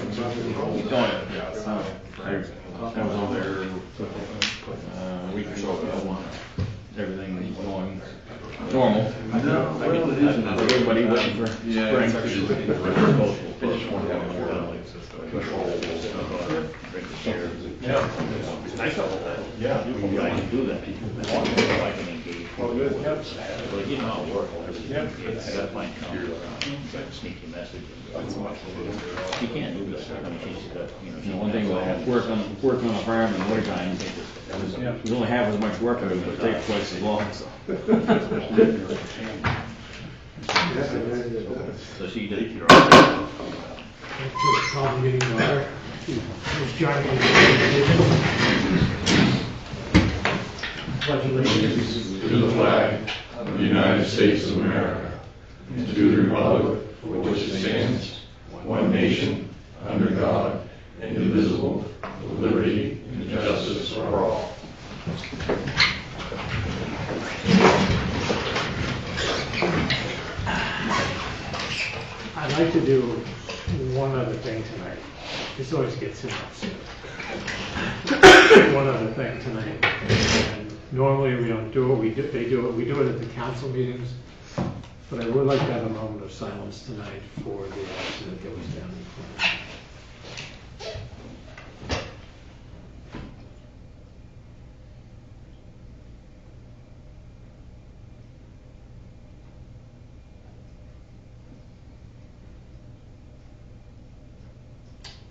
I was over there a week or so ago. Everything going normal. No, well, it isn't. Everybody waiting for spring. It's actually they just want to have more Yeah. It's nice out there. Yeah. I can do that. I can engage. Oh, good. But you know how it works. I got mine come. Sneaky message. You can't do that. I mean, she's got, you know, one thing about work on a farm in the wintertime, you only have as much work to do, but it takes twice as long, so. So she did. Call the meeting to order. Ms. Johnny, pledge allegiance to the flag of the United States of America, and to the republic for which it stands, one nation, under God, indivisible, with liberty and justice for all. I'd like to do one other thing tonight. This always gets him upset. One other thing tonight. And normally we don't do it. We do it at the council meetings. But I would like to have a moment of silence tonight for the accident that was down in Flint.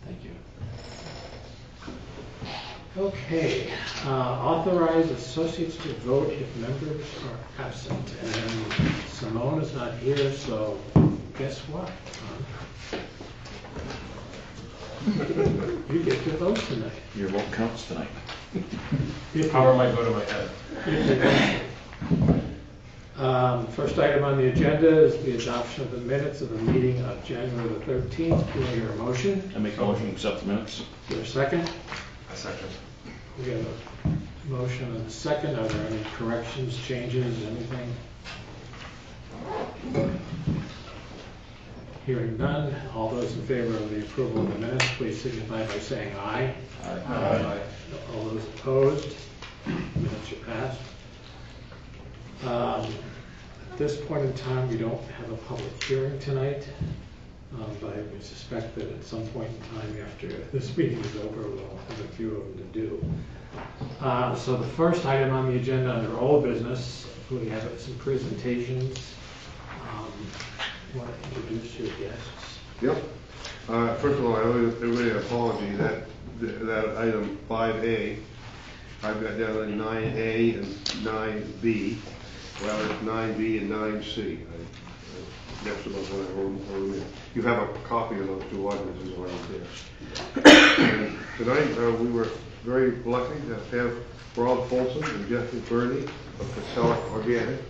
Thank you. Okay, authorize associates to vote if members are absent. And Simone is not here, so guess what? You get to vote tonight. Your vote counts tonight. Power might go to my head. First item on the agenda is the adoption of the minutes of the meeting of January the 13th. Do I hear a motion? I make a motion to accept the minutes. Is there a second? A second. We have a motion and a second. Are there any corrections, changes, anything? Hearing none. All those in favor of the approval of the minutes, please signify by saying aye. Aye. All those opposed? Minutes are passed. At this point in time, we don't have a public hearing tonight, but I would suspect that at some point in time after this meeting is over, we'll have a few of them to do. So the first item on the agenda under old business, we have some presentations. You want to introduce your guests? Yep. First of all, I owe everybody an apology. That item 5A, I've got down in 9A and 9B. Well, it's 9B and 9C. That's about what I wrote them in. You have a copy of those two ordinances right there. And tonight, we were very lucky to have Rob Folsom and Jeffrey Burney of Casella Organic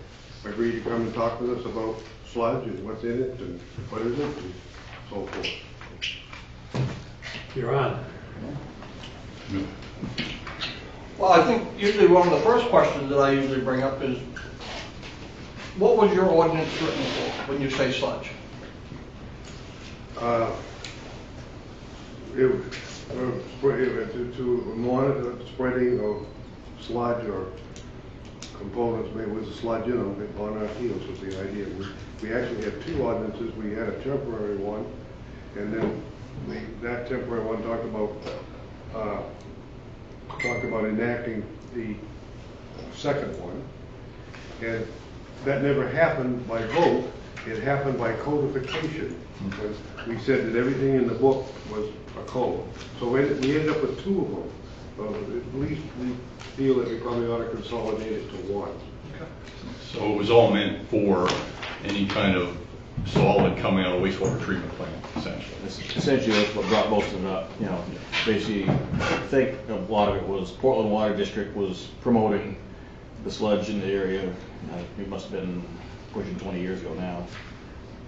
agree to come and talk with us about sludge and what's in it and what is it and so forth. You're on. Well, I think usually one of the first questions that I usually bring up is, what was your ordinance written for when you say sludge? To monitor the spreading of sludge or components made with the sludge in them on our fields was the idea. We actually had two ordinances. We had a temporary one, and then that temporary one talked about enacting the second one, and that never happened by vote. It happened by codification, because we said that everything in the book was a code. So we ended up with two of them. At least we feel that we probably ought to consolidate it to one. So it was all meant for any kind of solid coming out of a wastewater treatment plant, essentially. Essentially, that's what brought most of it up. You know, basically, I think a lot of it was Portland Water District was promoting the sludge in the area. It must have been pushing 20 years ago now.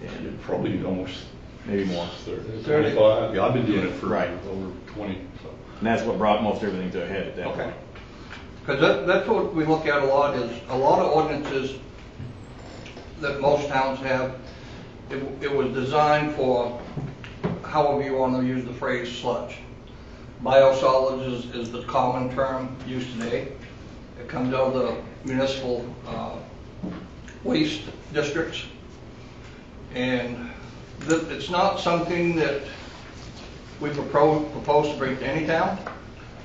And Probably almost maybe more. 35. Yeah, I've been doing it for Right. over 20. So. And that's what brought most everything to a head at that Okay. point. Because that's what we look at a lot, is a lot of ordinances that most towns have. It was designed for however you want to use the phrase sludge. Biosolids is the common term used today. It comes out of the municipal waste districts. And it's not something that we propose to bring to any town.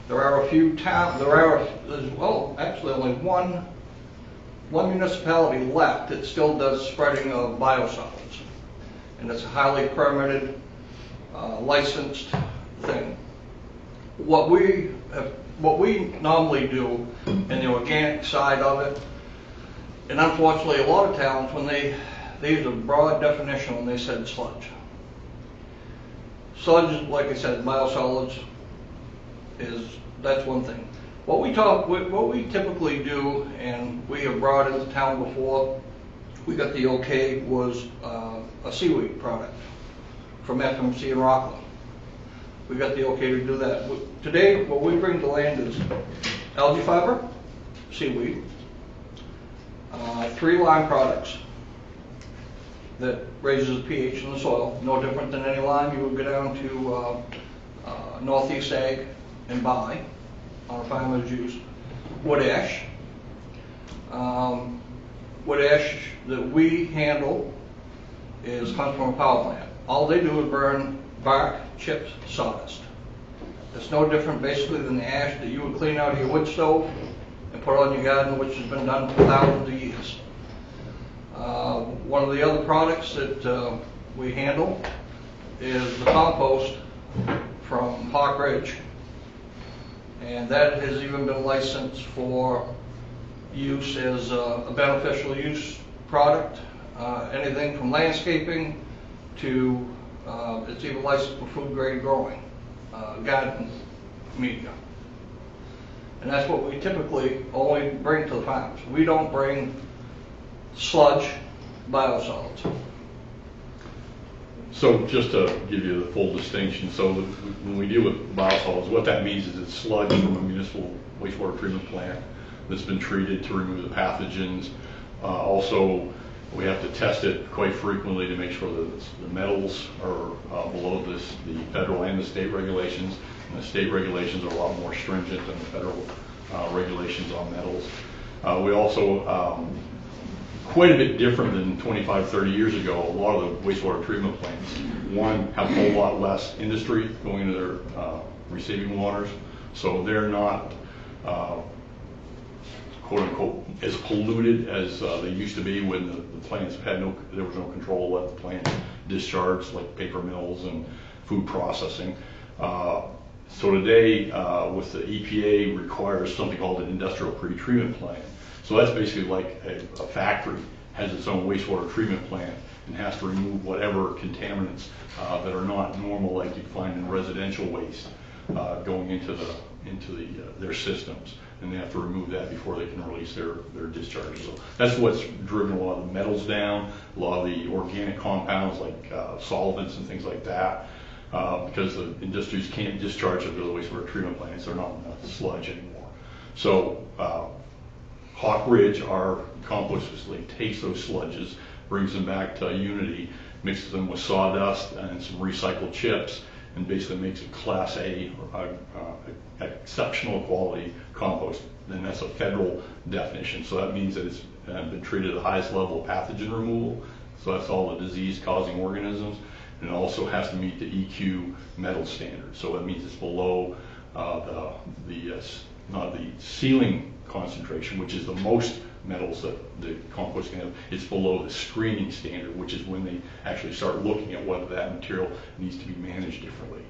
There are a few towns, actually only one municipality left that still does spreading of biosolids. And it's a highly permitted, licensed thing. What we normally do in the organic side of it, and unfortunately a lot of towns, when they use a broad definition when they said sludge. Sludge, like I said, biosolids that's one thing. What we typically do, and we have brought into town before, we got the okay, was a seaweed product from FMC in Rockland. We got the okay to do that. Today, what we bring to land is algae fiber, seaweed, 3 lime products that raises the pH in the soil, no different than any lime you would go down to Northeast Ag and buy on a farmer's use. Wood ash. Wood ash that we handle comes from a power plant. All they do is burn bark, chips, sawdust. It's no different basically than the ash that you would clean out of your wood stove and put on your garden, which has been done for thousands of years. One of the other products that we handle is the compost from Hawk Ridge, and that has even been licensed for use as a beneficial use product. Anything from landscaping to it's even licensed for food grade growing, garden media. And that's what we typically only bring to the farms. We don't bring sludge biosolids. So just to give you the full distinction, so when we deal with biosolids, what that means is it's sludge from a municipal wastewater treatment plant that's been treated to remove the pathogens. Also, we have to test it quite frequently to make sure that the metals are below the federal and the state regulations. And the state regulations are a lot more stringent than the federal regulations on metals. We also, quite a bit different than 25, 30 years ago, a lot of the wastewater treatment plants, one, have a whole lot less industry going into their receiving waters, so they're not quote unquote as polluted as they used to be when the plants had there was no control of what the plant discharged, like paper mills and food processing. So today, with the EPA requires something called an industrial pretreatment plant. So that's basically like a factory has its own wastewater treatment plant and has to remove whatever contaminants that are not normal, like you'd find in residential waste going into their systems, and they have to remove that before they can release their discharges. So that's what's driven a lot of the metals down, a lot of the organic compounds like solvents and things like that, because the industries can't discharge them to the wastewater treatment plants. They're not sludge anymore. So Hawk Ridge, our compost facility, takes those sludges, brings them back to Unity, mixes them with sawdust and some recycled chips, and basically makes a Class A, exceptional quality compost. And that's a federal definition. So that means that it's been treated at the highest level of pathogen removal. So that's all the disease-causing organisms. And it also has to meet the EQ metal standard. So that means it's below not the ceiling concentration, which is the most metals that the compost can have. It's below the screening standard, which is when they actually start looking at whether that material needs to be managed differently.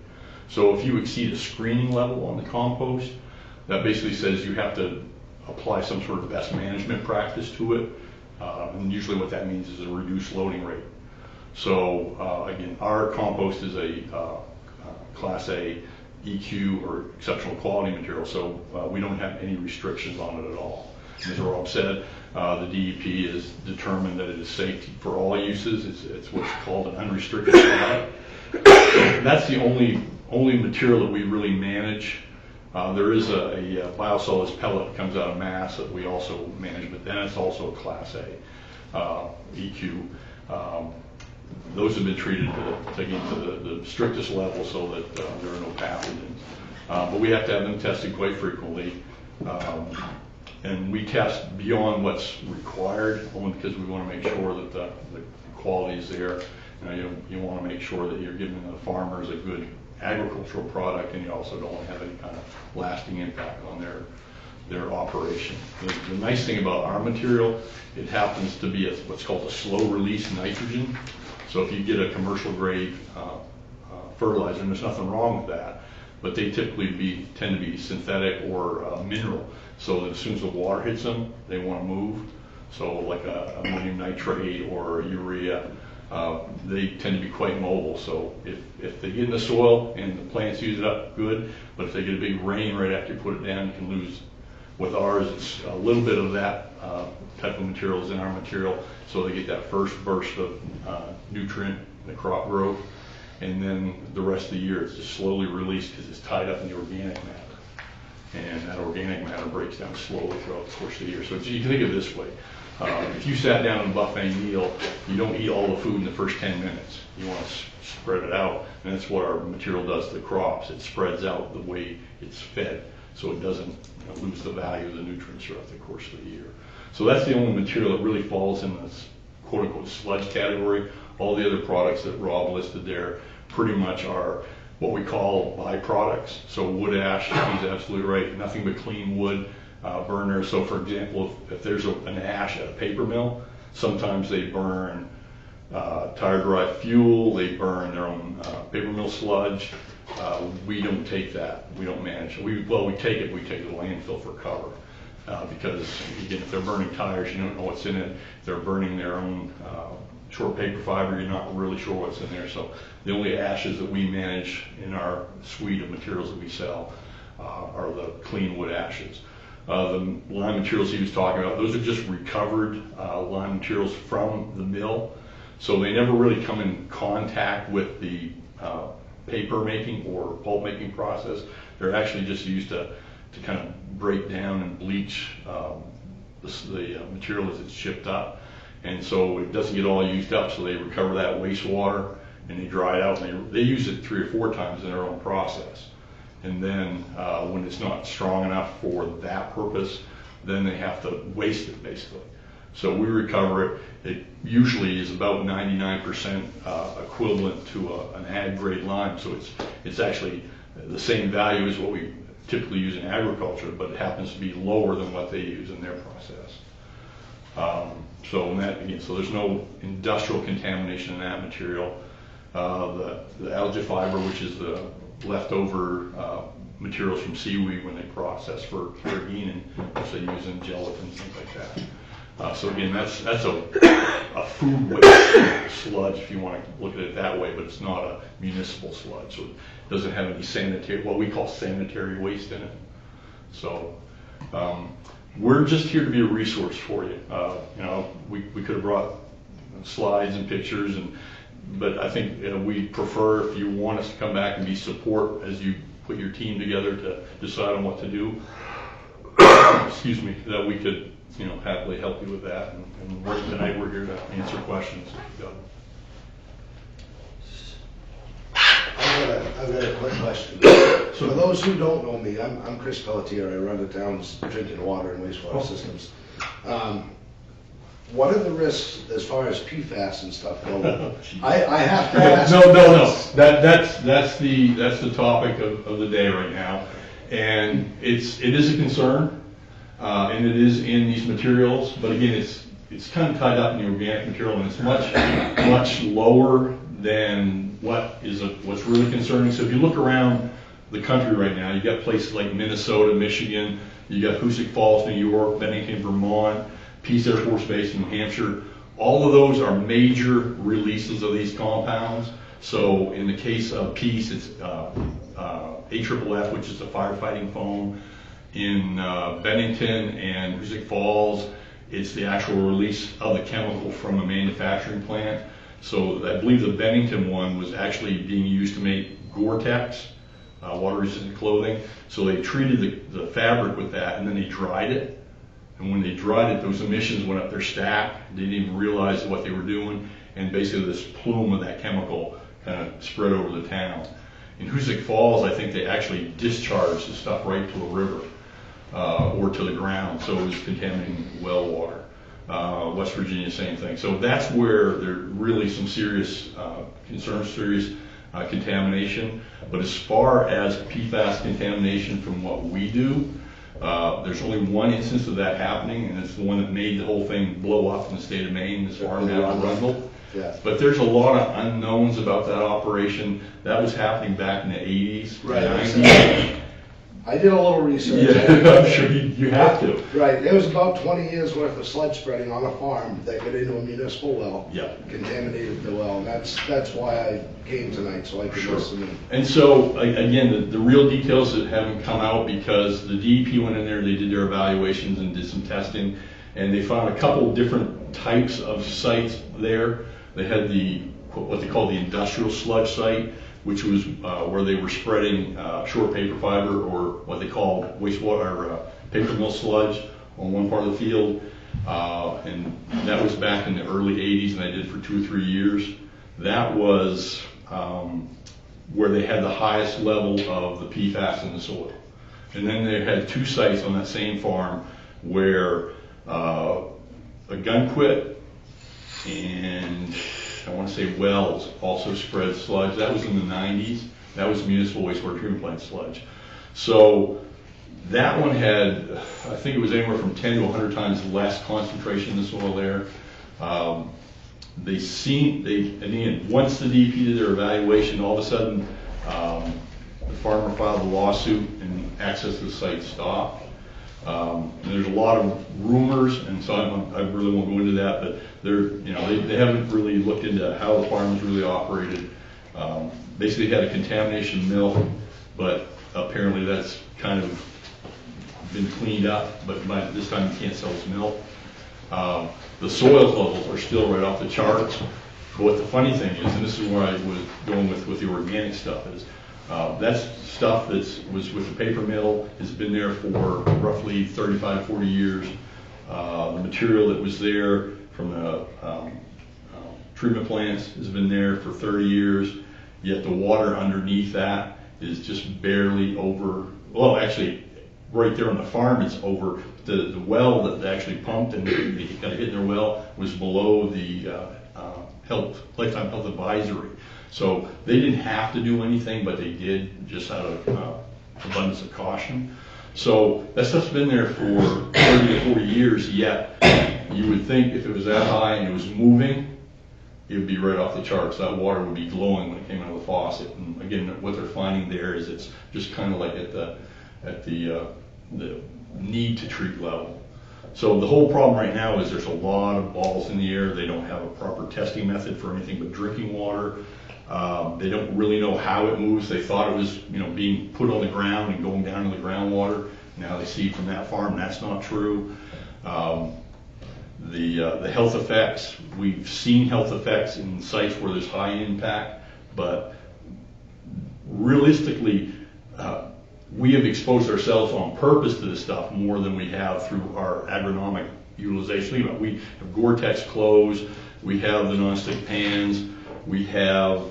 So if you exceed a screening level on the compost, that basically says you have to apply some sort of best management practice to it. And usually what that means is a reduced loading rate. So again, our compost is a Class A EQ or exceptional quality material, so we don't have any restrictions on it at all. As Rob said, the DEP has determined that it is safe for all uses. It's what's called an unrestricted product. That's the only material that we really manage. There is a biosolids pellet that comes out of Mass that we also manage, but then it's also a Class A EQ. those have been treated to get to the strictest level so that there are no pathogens. But we have to have them tested quite frequently. And we test beyond what's required, only because we want to make sure that the quality is there. You want to make sure that you're giving the farmers a good agricultural product, and you also don't want to have any kind of lasting impact on their operation. The nice thing about our material, it happens to be what's called a slow release nitrogen. So if you get a commercial grade fertilizer, and there's nothing wrong with that, but they typically tend to be synthetic or mineral. So that as soon as the water hits them, they want to move. So like a ammonium nitrate or urea, they tend to be quite mobile. So if they get in the soil and the plants use it up, good. But if they get a big rain right after you put it down, you can lose. With ours, it's a little bit of that type of materials in our material, so they get that first burst of nutrient in the crop growth, and then the rest of the year it's just slowly released because it's tied up in the organic matter, and that organic matter breaks down slowly throughout the course of the year. So you can think of it this way. If you sat down in a buffet meal, you don't eat all the food in the first 10 minutes. You want to spread it out, and that's what our material does to the crops. It spreads out the way it's fed, so it doesn't lose the value of the nutrients throughout the course of the year. So that's the only material that really falls in this quote-unquote sludge category. All the other products that Rob listed there pretty much are what we call byproducts. So wood ash, he's absolutely right, nothing but clean wood burners. So for example, if there's an ash at a paper mill, sometimes they burn tire-derived fuel, they burn their own paper mill sludge. We don't take that. We don't manage it. We take it. We take it to landfill for cover because again, if they're burning tires, you don't know what's in it. If they're burning their own short paper fiber, you're not really sure what's in there. So the only ashes that we manage in our suite of materials that we sell are the clean wood ashes. The lime materials he was talking about, those are just recovered lime materials from the mill. So they never really come in contact with the paper making or pulp making process. They're actually just used to kind of break down and bleach the material as it's shipped up. And so it doesn't get all used up, so they recover that wastewater and they dry it out, and they use it 3 or 4 times in their own process. And then when it's not strong enough for that purpose, then they have to waste it basically. So we recover it. It usually is about 99% equivalent to an ag grade lime. So it's actually the same value as what we typically use in agriculture, but it happens to be lower than what they use in their process. So there's no industrial contamination in that material. The algae fiber, which is the leftover materials from seaweed when they process for carrageenan, which they use in gelatin, things like that. So again, that's a food waste sludge, if you want to look at it that way, but it's not a municipal sludge, so it doesn't have any what we call sanitary waste in it. So we're just here to be a resource for you. We could have brought slides and pictures, but I think we prefer, if you want us to come back and be support as you put your team together to decide on what to do, excuse me, that we could happily help you with that. And tonight we're here to answer questions if you've got them. I've got a quick question. For those who don't know me, I'm Chris Pelletier. I run the town's drinking water and wastewater systems. What are the risks as far as PFAS and stuff go? I have to ask. No. That's the topic of the day right now, and it is a concern, and it is in these materials. But again, it's kind of tied up in the organic material, and it's much lower than what's really concerning. So if you look around the country right now, you got places like Minnesota, Michigan, you got Hoosick Falls, New York, Bennington, Vermont, Peace Air Force Base in New Hampshire. All of those are major releases of these compounds. So in the case of Peace, it's AFFF, which is a firefighting foam. In Bennington and Hoosick Falls, it's the actual release of the chemical from a manufacturing plant. So I believe the Bennington one was actually being used to make Gore-Tex, water-resistant clothing. So they treated the fabric with that, and then they dried it. And when they dried it, those emissions went up their stack. They didn't even realize what they were doing. and basically this plume of that chemical kind of spread over the town. In Hoosick Falls, I think they actually discharged the stuff right to a river or to the ground, so it was contaminating well water. West Virginia, same thing. So that's where there's really some serious concerns, serious contamination. But as far as PFAS contamination from what we do, there's only one instance of that happening, and it's the one that made the whole thing blow up in the state of Maine, this farm down in Rundle. Yeah. But there's a lot of unknowns about that operation. That was happening back in the 80s, Right. 90s. I did a little research. Yeah, I'm sure you have to. Right, there was about 20 years worth of sludge spreading on a farm that got into a municipal well. Yeah. Contaminated the well, and that's why I came tonight, so I could Sure. listen in. And so, again, the real details that haven't come out because the DEP went in there, they did their evaluations and did some testing, and they found a couple different types of sites there. They had what they call the industrial sludge site, which was where they were spreading short paper fiber, or what they call wastewater or paper mill sludge on one part of the field. And that was back in the early 80s, and they did for 2 or 3 years. That was where they had the highest level of the PFAS in the soil. And then they had 2 sites on that same farm where a Gunquit and I want to say Wells also spread sludge. That was in the 90s. That was municipal wastewater treatment plant sludge. So that one had, I think it was anywhere from 10 to 100 times less concentration in the soil there. Again, once the DEP did their evaluation, all of a sudden the farmer filed a lawsuit and access to the site stopped. And there's a lot of rumors, and so I really won't go into that, but they haven't really looked into how the farm is really operated. Basically had a contamination mill, but apparently that's kind of been cleaned up, but by this time you can't sell this milk. The soil levels are still right off the charts. But what the funny thing is, and this is where I was going with the organic stuff, is that's stuff that was with the paper mill, has been there for roughly 35, 40 years. The material that was there from the treatment plants has been there for 30 years, yet the water underneath that is just barely over, well, actually, right there on the farm it's over. The well that they actually pumped and they got hit in their well was below the lifetime health advisory. So they didn't have to do anything, but they did just out of abundance of caution. So that stuff's been there for 30 to 40 years, yet you would think if it was that high and it was moving, it would be right off the charts. That water would be glowing when it came out of the faucet. And again, what they're finding there is it's just kind of like at the need to treat level. So the whole problem right now is there's a lot of balls in the air. They don't have a proper testing method for anything but drinking water. They don't really know how it moves. They thought it was, being put on the ground and going down to the groundwater. Now they see from that farm that's not true. The health effects, we've seen health effects in sites where there's high impact, but realistically, we have exposed ourselves on purpose to this stuff more than we have through our agronomic utilization. We have Gore-Tex clothes, we have the nonstick pans, we have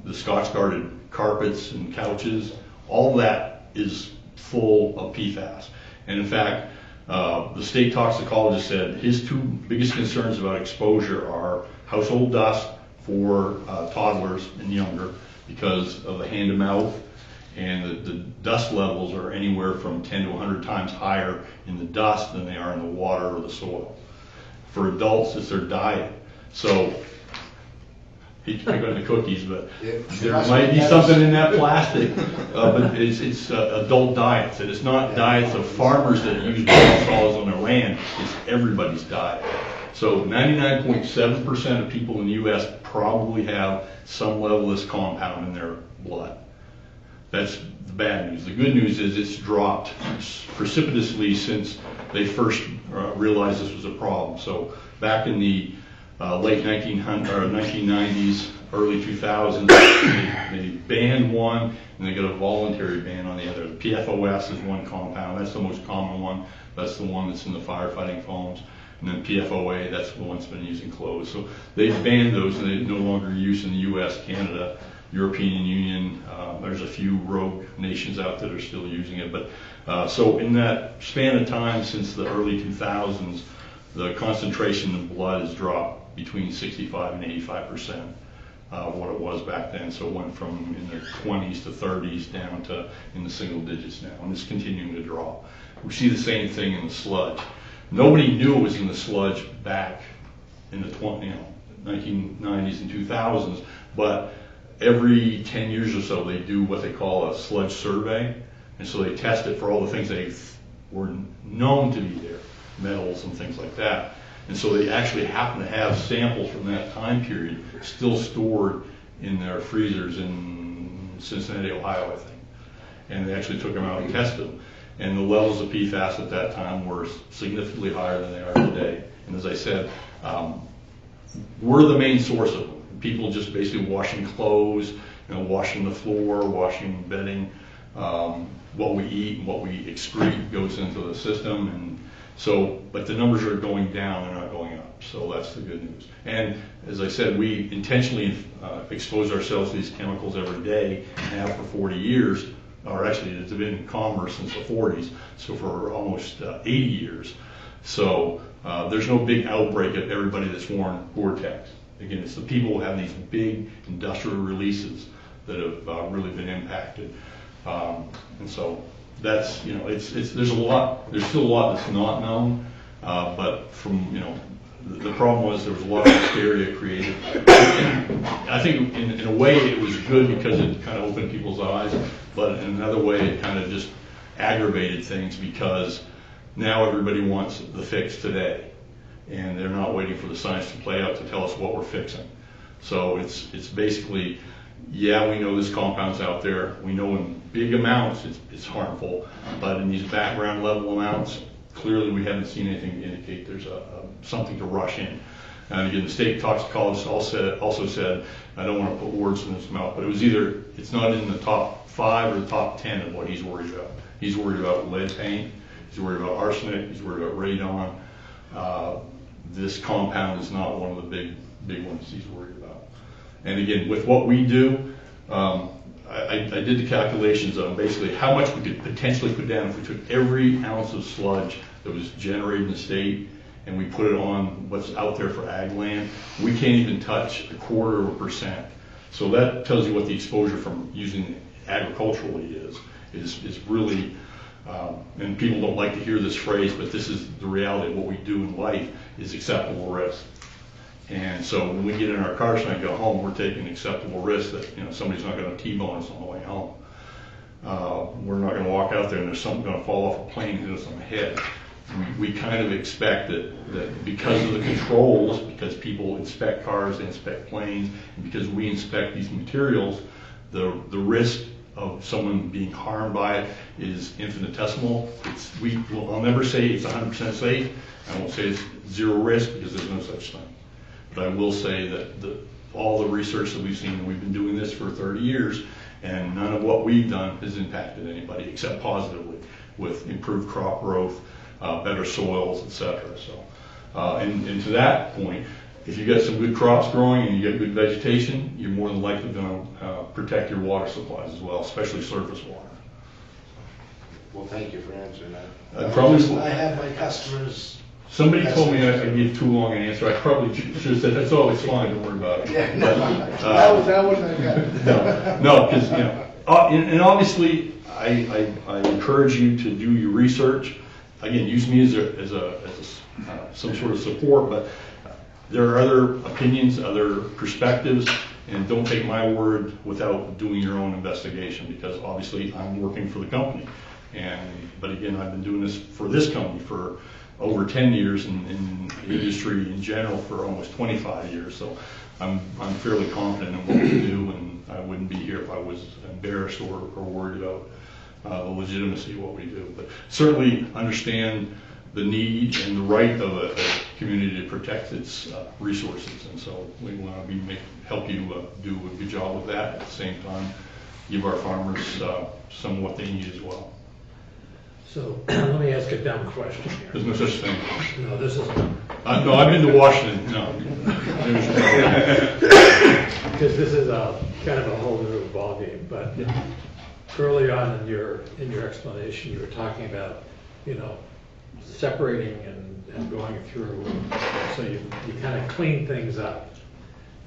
the Scotch-guarded carpets and couches. All that is full of PFAS. And in fact, the state toxicologist said his 2 biggest concerns about exposure are household dust for toddlers and younger because of the hand-to-mouth, and the dust levels are anywhere from 10 to 100 times higher in the dust than they are in the water or the soil. For adults, it's their diet. So, hate to pick on the cookies, but there might be something in that plastic, but it's adult diets, and it's not diets of farmers that use biosolids on their land, it's everybody's diet. So 99.7% of people in the U.S. probably have some level of this compound in their blood. That's the bad news. The good news is it's dropped precipitously since they first realized this was a problem. So back in the late 1990s, early 2000s, they banned one and they got a voluntary ban on the other. The PFOS is one compound. That's the most common one. That's the one that's in the firefighting foams. And then PFOA, that's the one that's been using clothes. So they've banned those, and they're no longer used in the U.S., Canada, European Union. There's a few rogue nations out there that are still using it. But so in that span of time since the early 2000s, the concentration in blood has dropped between 65 and 85%. What it was back then. So it went from in the 20s to 30s down to in the single digits now, and it's continuing to drop. We see the same thing in the sludge. Nobody knew it was in the sludge back in the 1990s and 2000s, but every 10 years or so they do what they call a sludge survey, and so they test it for all the things they were known to be there, metals and things like that. And so they actually happen to have samples from that time period still stored in their freezers in Cincinnati, Ohio, I think. And they actually took them out and tested them. And the levels of PFAS at that time were significantly higher than they are today. And as I said, we're the main source of them. People just basically washing clothes, washing the floor, washing bedding, what we eat and what we excrete goes into the system. And so, but the numbers are going down, they're not going up. So that's the good news. And as I said, we intentionally expose ourselves to these chemicals every day and have for 40 years, or actually it's been in commerce since the 40s, so for almost 80 years. So there's no big outbreak of everybody that's worn Gore-Tex. Again, it's the people who have these big industrial releases that have really been impacted. And so that's, there's still a lot that's not known, but from, the problem was there was a lot of hysteria created. I think in a way it was good because it kind of opened people's eyes, but in another way it kind of just aggravated things because now everybody wants the fix today, and they're not waiting for the science to play out to tell us what we're fixing. So it's basically, yeah, we know this compound's out there. We know in big amounts it's harmful, but in these background level amounts, clearly we haven't seen anything to indicate there's something to rush in. And again, the state toxicologist also said, I don't want to put words in his mouth, but it was either, it's not in the top 5 or the top 10 of what he's worried about. He's worried about lead paint, he's worried about arsenic, he's worried about radon. This compound is not one of the big ones he's worried about. And again, with what we do, I did the calculations on basically how much we could potentially put down if we took every ounce of sludge that was generated in the state and we put it on what's out there for ag land. We can't even touch 0.25%. So that tells you what the exposure from using agriculturally is really, and people don't like to hear this phrase, but this is the reality of what we do in life is acceptable risk. And so when we get in our cars and I go home, we're taking acceptable risk that somebody's not going to T-bone us on the way home. We're not going to walk out there and there's something going to fall off a plane and hit us on the head. We kind of expect that because of the controls, because people inspect cars, they inspect planes, and because we inspect these materials, the risk of someone being harmed by it is infinitesimal. I'll never say it's 100% safe. I won't say it's zero risk because there's no such thing. But I will say that all the research that we've seen, and we've been doing this for 30 years, and none of what we've done has impacted anybody except positively with improved crop growth, better soils, etc. So, and to that point, if you get some good crops growing and you get good vegetation, you're more than likely going to protect your water supplies as well, especially surface water. Well, thank you for answering that. I have my customers. Somebody told me I give too long an answer. I probably should have said, that's always fine, don't worry about it. Yeah, no, that wasn't good. No, because, and obviously I encourage you to do your research. Again, use me as some sort of support, but there are other opinions, other perspectives, and don't take my word without doing your own investigation, because obviously I'm working for the company. But again, I've been doing this for this company for over 10 years, and in the industry in general for almost 25 years. So I'm fairly confident in what we do, and I wouldn't be here if I was embarrassed or worried about the legitimacy of what we do. But certainly understand the need and the right of a community to protect its resources, and so we want to help you do a good job of that. At the same time, give our farmers some of what they need as well. So let me ask a dumb question here. There's no such thing. No, this is, No, I've been to Washington, no. There's no- because this is a kind of a whole new ballgame, but early on in your explanation, you were talking about, separating and going through, so you kind of clean things up.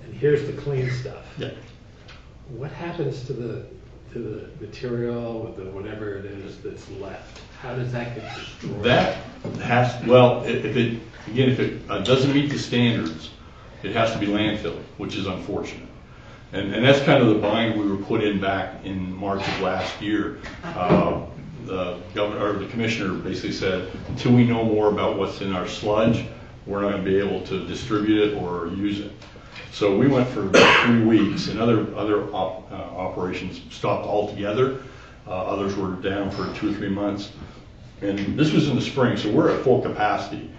And here's the clean stuff. Yeah. What happens to the material, the whatever it is that's left? How does that get destroyed? That has, well, if it doesn't meet the standards, it has to be landfilled, which is unfortunate. And that's kind of the bind we were put in back in March of last year. The governor, or the commissioner basically said, until we know more about what's in our sludge, we're not going to be able to distribute it or use it. So we went for about 3 weeks, and other operations stopped altogether. Others were down for 2 or 3 months. And this was in the spring, so we're at full capacity,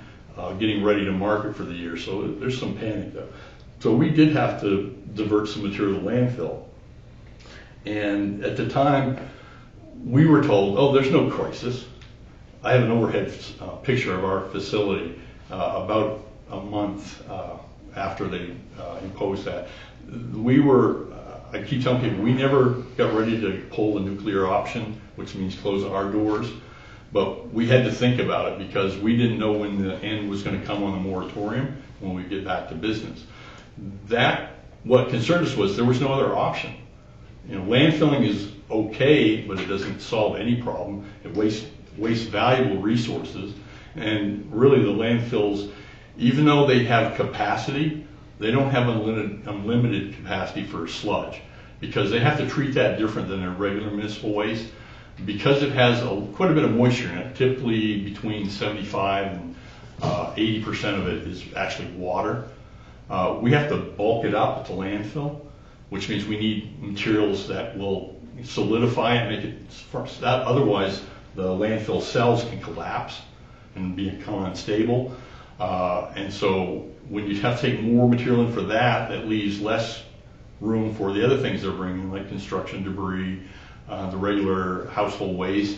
getting ready to market for the year. So there's some panic though. So we did have to divert some material to landfill. And at the time, we were told, oh, there's no crisis. I have an overhead picture of our facility about a month after they imposed that. I keep telling people, we never got ready to pull the nuclear option, which means close our doors. But we had to think about it because we didn't know when the end was going to come on the moratorium when we get back to business. What concerned us was there was no other option. Landfilling is okay, but it doesn't solve any problem. It wastes valuable resources. And really the landfills, even though they have capacity, they don't have unlimited capacity for sludge because they have to treat that different than a regular municipal waste. Because it has quite a bit of moisture in it, typically between 75 and 80% of it is actually water. We have to bulk it up at the landfill, which means we need materials that will solidify it, make it that. Otherwise, the landfill cells can collapse and become unstable. And so when you have to take more material in for that, that leaves less room for the other things they're bringing, like construction debris, the regular household waste.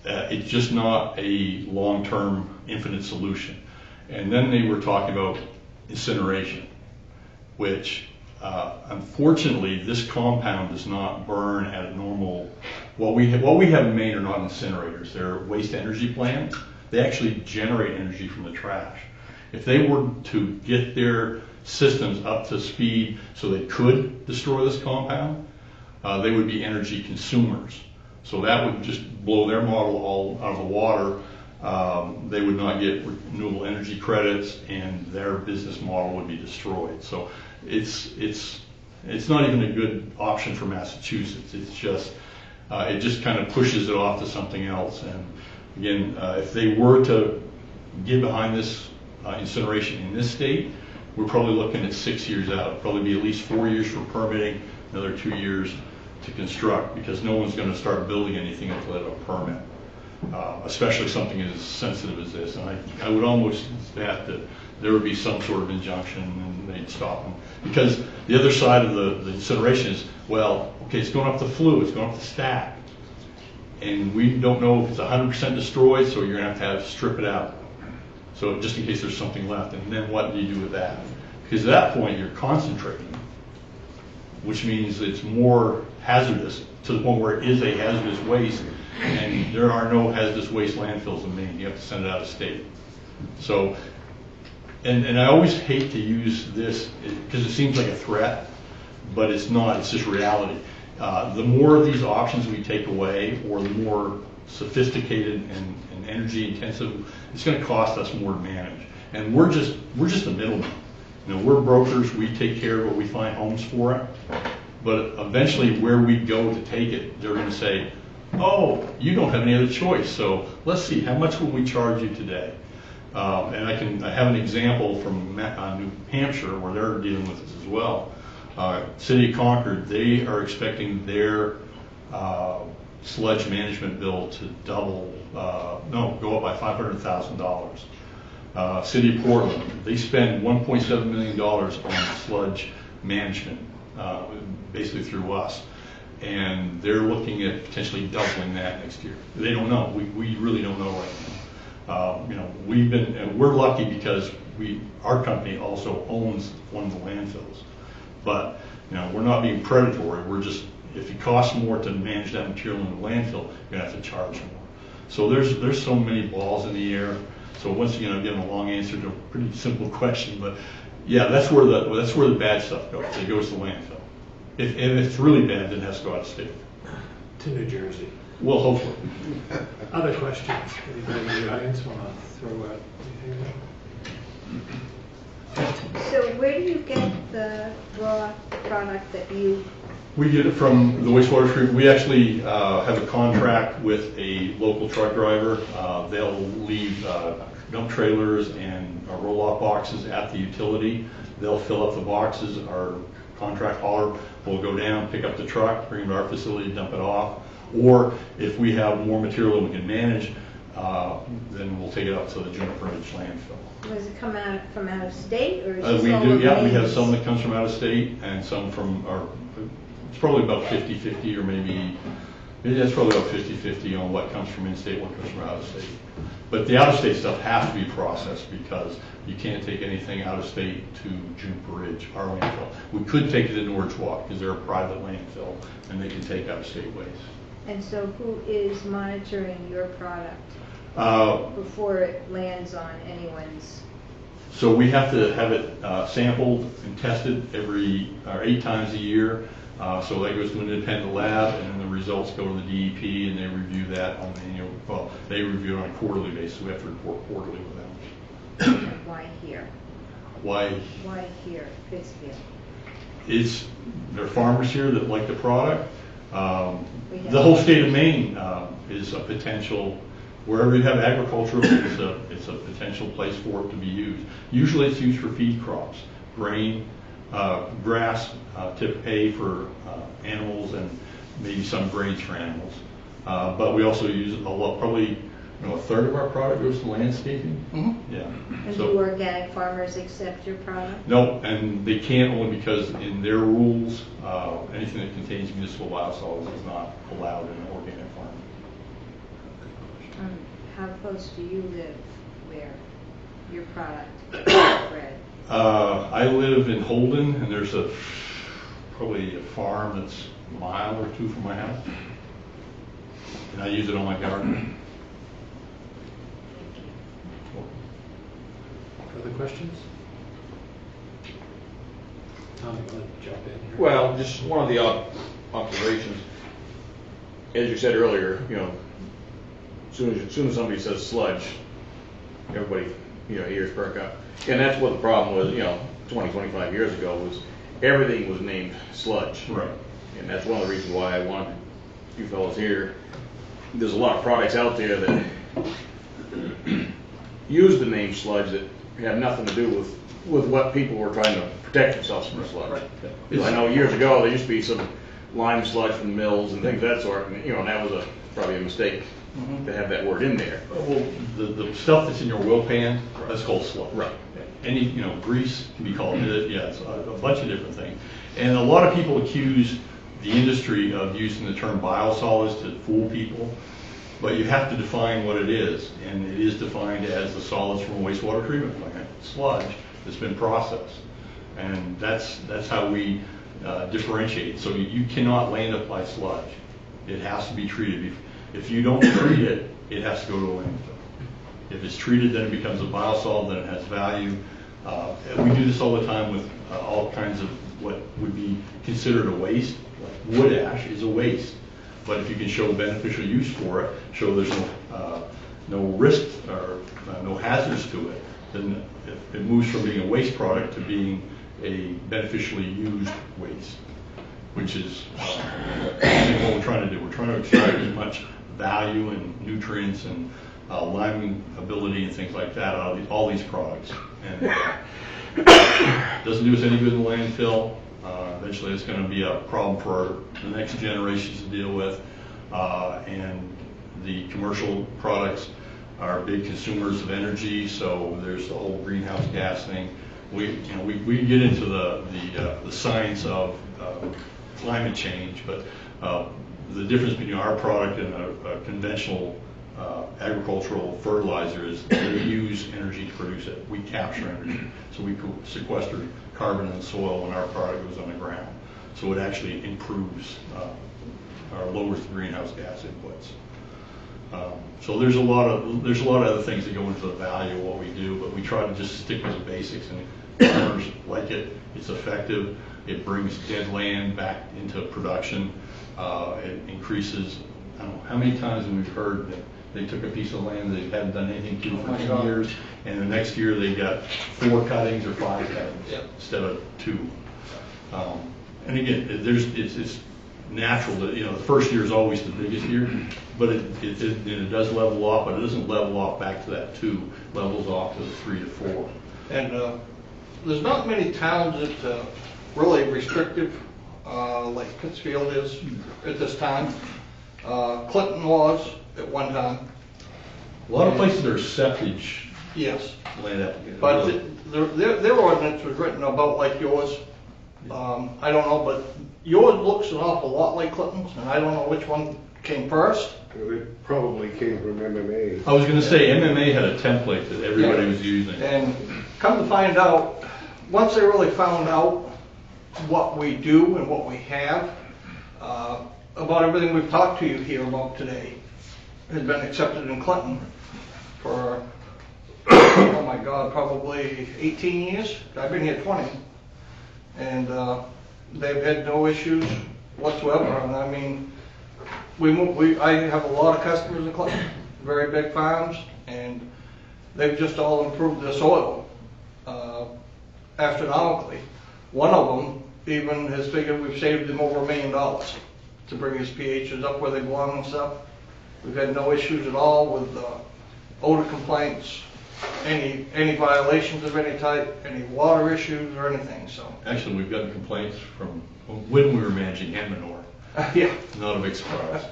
It's just not a long-term infinite solution. And then they were talking about incineration, which unfortunately this compound does not burn at a normal. What we have in Maine are not incinerators. They're waste energy plants. They actually generate energy from the trash. If they were to get their systems up to speed so they could destroy this compound, they would be energy consumers. So that would just blow their model all out of the water. They would not get renewable energy credits, and their business model would be destroyed. So it's not even a good option for Massachusetts. It's just it just kind of pushes it off to something else. And again, if they were to get behind this incineration in this state, we're probably looking at 6 years out. It'll probably be at least 4 years for permitting, another 2 years to construct, because no one's going to start building anything until they have a permit, especially something as sensitive as this. And I would almost bet that there would be some sort of injunction and they'd stop them. Because the other side of the incineration is, well, okay, it's going up the flue, it's going up the stack. And we don't know if it's 100% destroyed, so you're going to have to strip it out. So just in case there's something left, and then what do you do with that? Because at that point you're concentrating, which means it's more hazardous to the point where it is a hazardous waste, and there are no hazardous waste landfills in Maine. You have to send it out of state. So, and I always hate to use this because it seems like a threat, but it's not. It's just reality. The more of these options we take away, or the more sophisticated and energy intensive, it's going to cost us more to manage. And we're just the middleman. We're brokers. We take care of it. We find homes for it. But eventually, where we go to take it, they're going to say, "Oh, you don't have any other choice. So let's see, how much will we charge you today?" And I have an example from New Hampshire where they're dealing with this as well. City of Concord, they are expecting their sludge management bill to go up by $500,000. City of Portland, they spend $1.7 million on sludge management, basically through us. and they're looking at potentially doubling that next year. They don't know. We really don't know right now. You know, we're lucky because our company also owns one of the landfills. But, you know, we're not being predatory. We're just, if it costs more to manage that material in the landfill, you're gonna have to charge more. So there's so many balls in the air. So once again, I'm giving a long answer to a pretty simple question, but yeah, that's where the bad stuff goes. It goes to landfill. If it's really bad, then it has to go out of state. To New Jersey. Well, hopefully. Other questions? Anybody in the audience want to throw out anything? So where do you get the raw product that you? We get it from the wastewater treatment. We actually have a contract with a local truck driver. They'll leave dump trailers and roll-off boxes at the utility. They'll fill up the boxes. Our contract hauler will go down, pick up the truck, bring it to our facility, dump it off. Or if we have more material than we can manage, then we'll take it out to the Juniper Ridge landfill. Does it come out from out of state, or is it We all do, of yeah. We Maine's? have some that comes from out of state and some from our. It's probably about 50-50, or maybe that's probably about 50-50 on what comes from in-state, what comes from out of state. But the out-of-state stuff has to be processed because you can't take anything out of state to Juniper Ridge, our landfill. We could take it to Norwich Walk because they're a private landfill and they can take out-of-state waste. And so who is monitoring your product before it lands on anyone's? So we have to have it sampled and tested 8 times a year. So that goes to an independent lab, and then the results go to the DEP, and they review that on an annual. Well, they review it on a quarterly basis. We have to report quarterly with them. Why here? Why? Why here, Pittsfield? There are farmers here that like the product. We have- The whole state of Maine is a potential. Wherever you have agriculture, it's a potential place for it to be used. Usually, it's used for feed crops, grain. Grass, tip hay for animals, and maybe some grains for animals. But we also use a lot, probably a third of our product goes to landscaping. Mm-hmm. Yeah. And So, do organic farmers accept your product? no, and they can't, only because in their rules, anything that contains municipal biosolids is not allowed in organic farming. How close do you live where your product is bred? I live in Holden, and there's probably a farm that's a mile or two from my house, and I use it on my garden. Other questions? Tom, you want to jump in here? Well, just one of the observations, as you said earlier, you know, as soon as somebody says sludge, everybody, ears perk up. And that's what the problem was, 20, 25 years ago, was everything was named sludge. Right. And that's one of the reasons why I wanted you fellows here. There's a lot of products out there that use the name sludge that have nothing to do with what people were trying to protect themselves from sludge. Right. I know years ago there used to be some lime sludge from mills and things of that sort, and and that was probably a mistake to have that word in there. Well, the stuff that's in your oil pan, that's called sludge. Right. Any, grease can be called it. Yeah, it's a bunch of different things. And a lot of people accuse the industry of using the term biosolids to fool people, but you have to define what it is, and it is defined as the solids from a wastewater treatment plant, sludge that's been processed, and that's how we differentiate. So you cannot land apply sludge; it has to be treated. If you don't treat it, it has to go to a landfill. If it's treated, then it becomes a biosolid, then it has value. We do this all the time with all kinds of what would be considered a waste. Like wood ash is a waste, but if you can show beneficial use for it, show there's no risk or no hazards to it, then it moves from being a waste product to being a beneficially used waste, which is what we're trying to do. We're trying to extract as much value and nutrients and liming ability and things like that out of all these products. And doesn't do us any good in the landfill. Eventually it's going to be a problem for the next generations to deal with. And the commercial products are big consumers of energy, so there's the whole greenhouse gas thing. We get into the science of climate change, but The difference between our product and a conventional agricultural fertilizer is they use energy to produce it. We capture energy. So we sequester carbon in the soil when our product goes on the ground. So it actually improves or lowers the greenhouse gas inputs. So there's a lot of other things that go into the value of what we do, but we try to just stick with the basics, and farmers like it. It's effective. It brings dead land back into production. It increases. I don't know how many times we've heard that they took a piece of land they hadn't done anything to for 2 years, and the next year they got 4 cuttings or 5 cuttings instead of 2. And again, it's natural that, the first year is always the biggest year, but it does level off, but it doesn't level off back to that 2, levels off to the 3 to 4. And there's not many towns that really restrictive, like Pittsfield is at this time. Clinton was at one time. A lot of places are septage Yes. land applications. But their ordinance was written about like yours. I don't know, but yours looks an awful lot like Clinton's, and I don't know which one came first. It probably came from MMA. I was going to say MMA had a template that everybody was using. And come to find out, once they really found out what we do and what we have, about everything we've talked to you here about today has been accepted in Clinton for, oh my God, probably 18 years. I've been here 20. And they've had no issues whatsoever. And I mean, I have a lot of customers in Clinton, very big farms, and they've just all improved their soil astronomically. One of them even has figured we've saved him over $1 million to bring his pHs up where they belong and stuff. We've had no issues at all with odor complaints, any violations of any type, any water issues or anything. So actually, we've gotten complaints from when we were managing Enmanor. Yeah. Not a big surprise.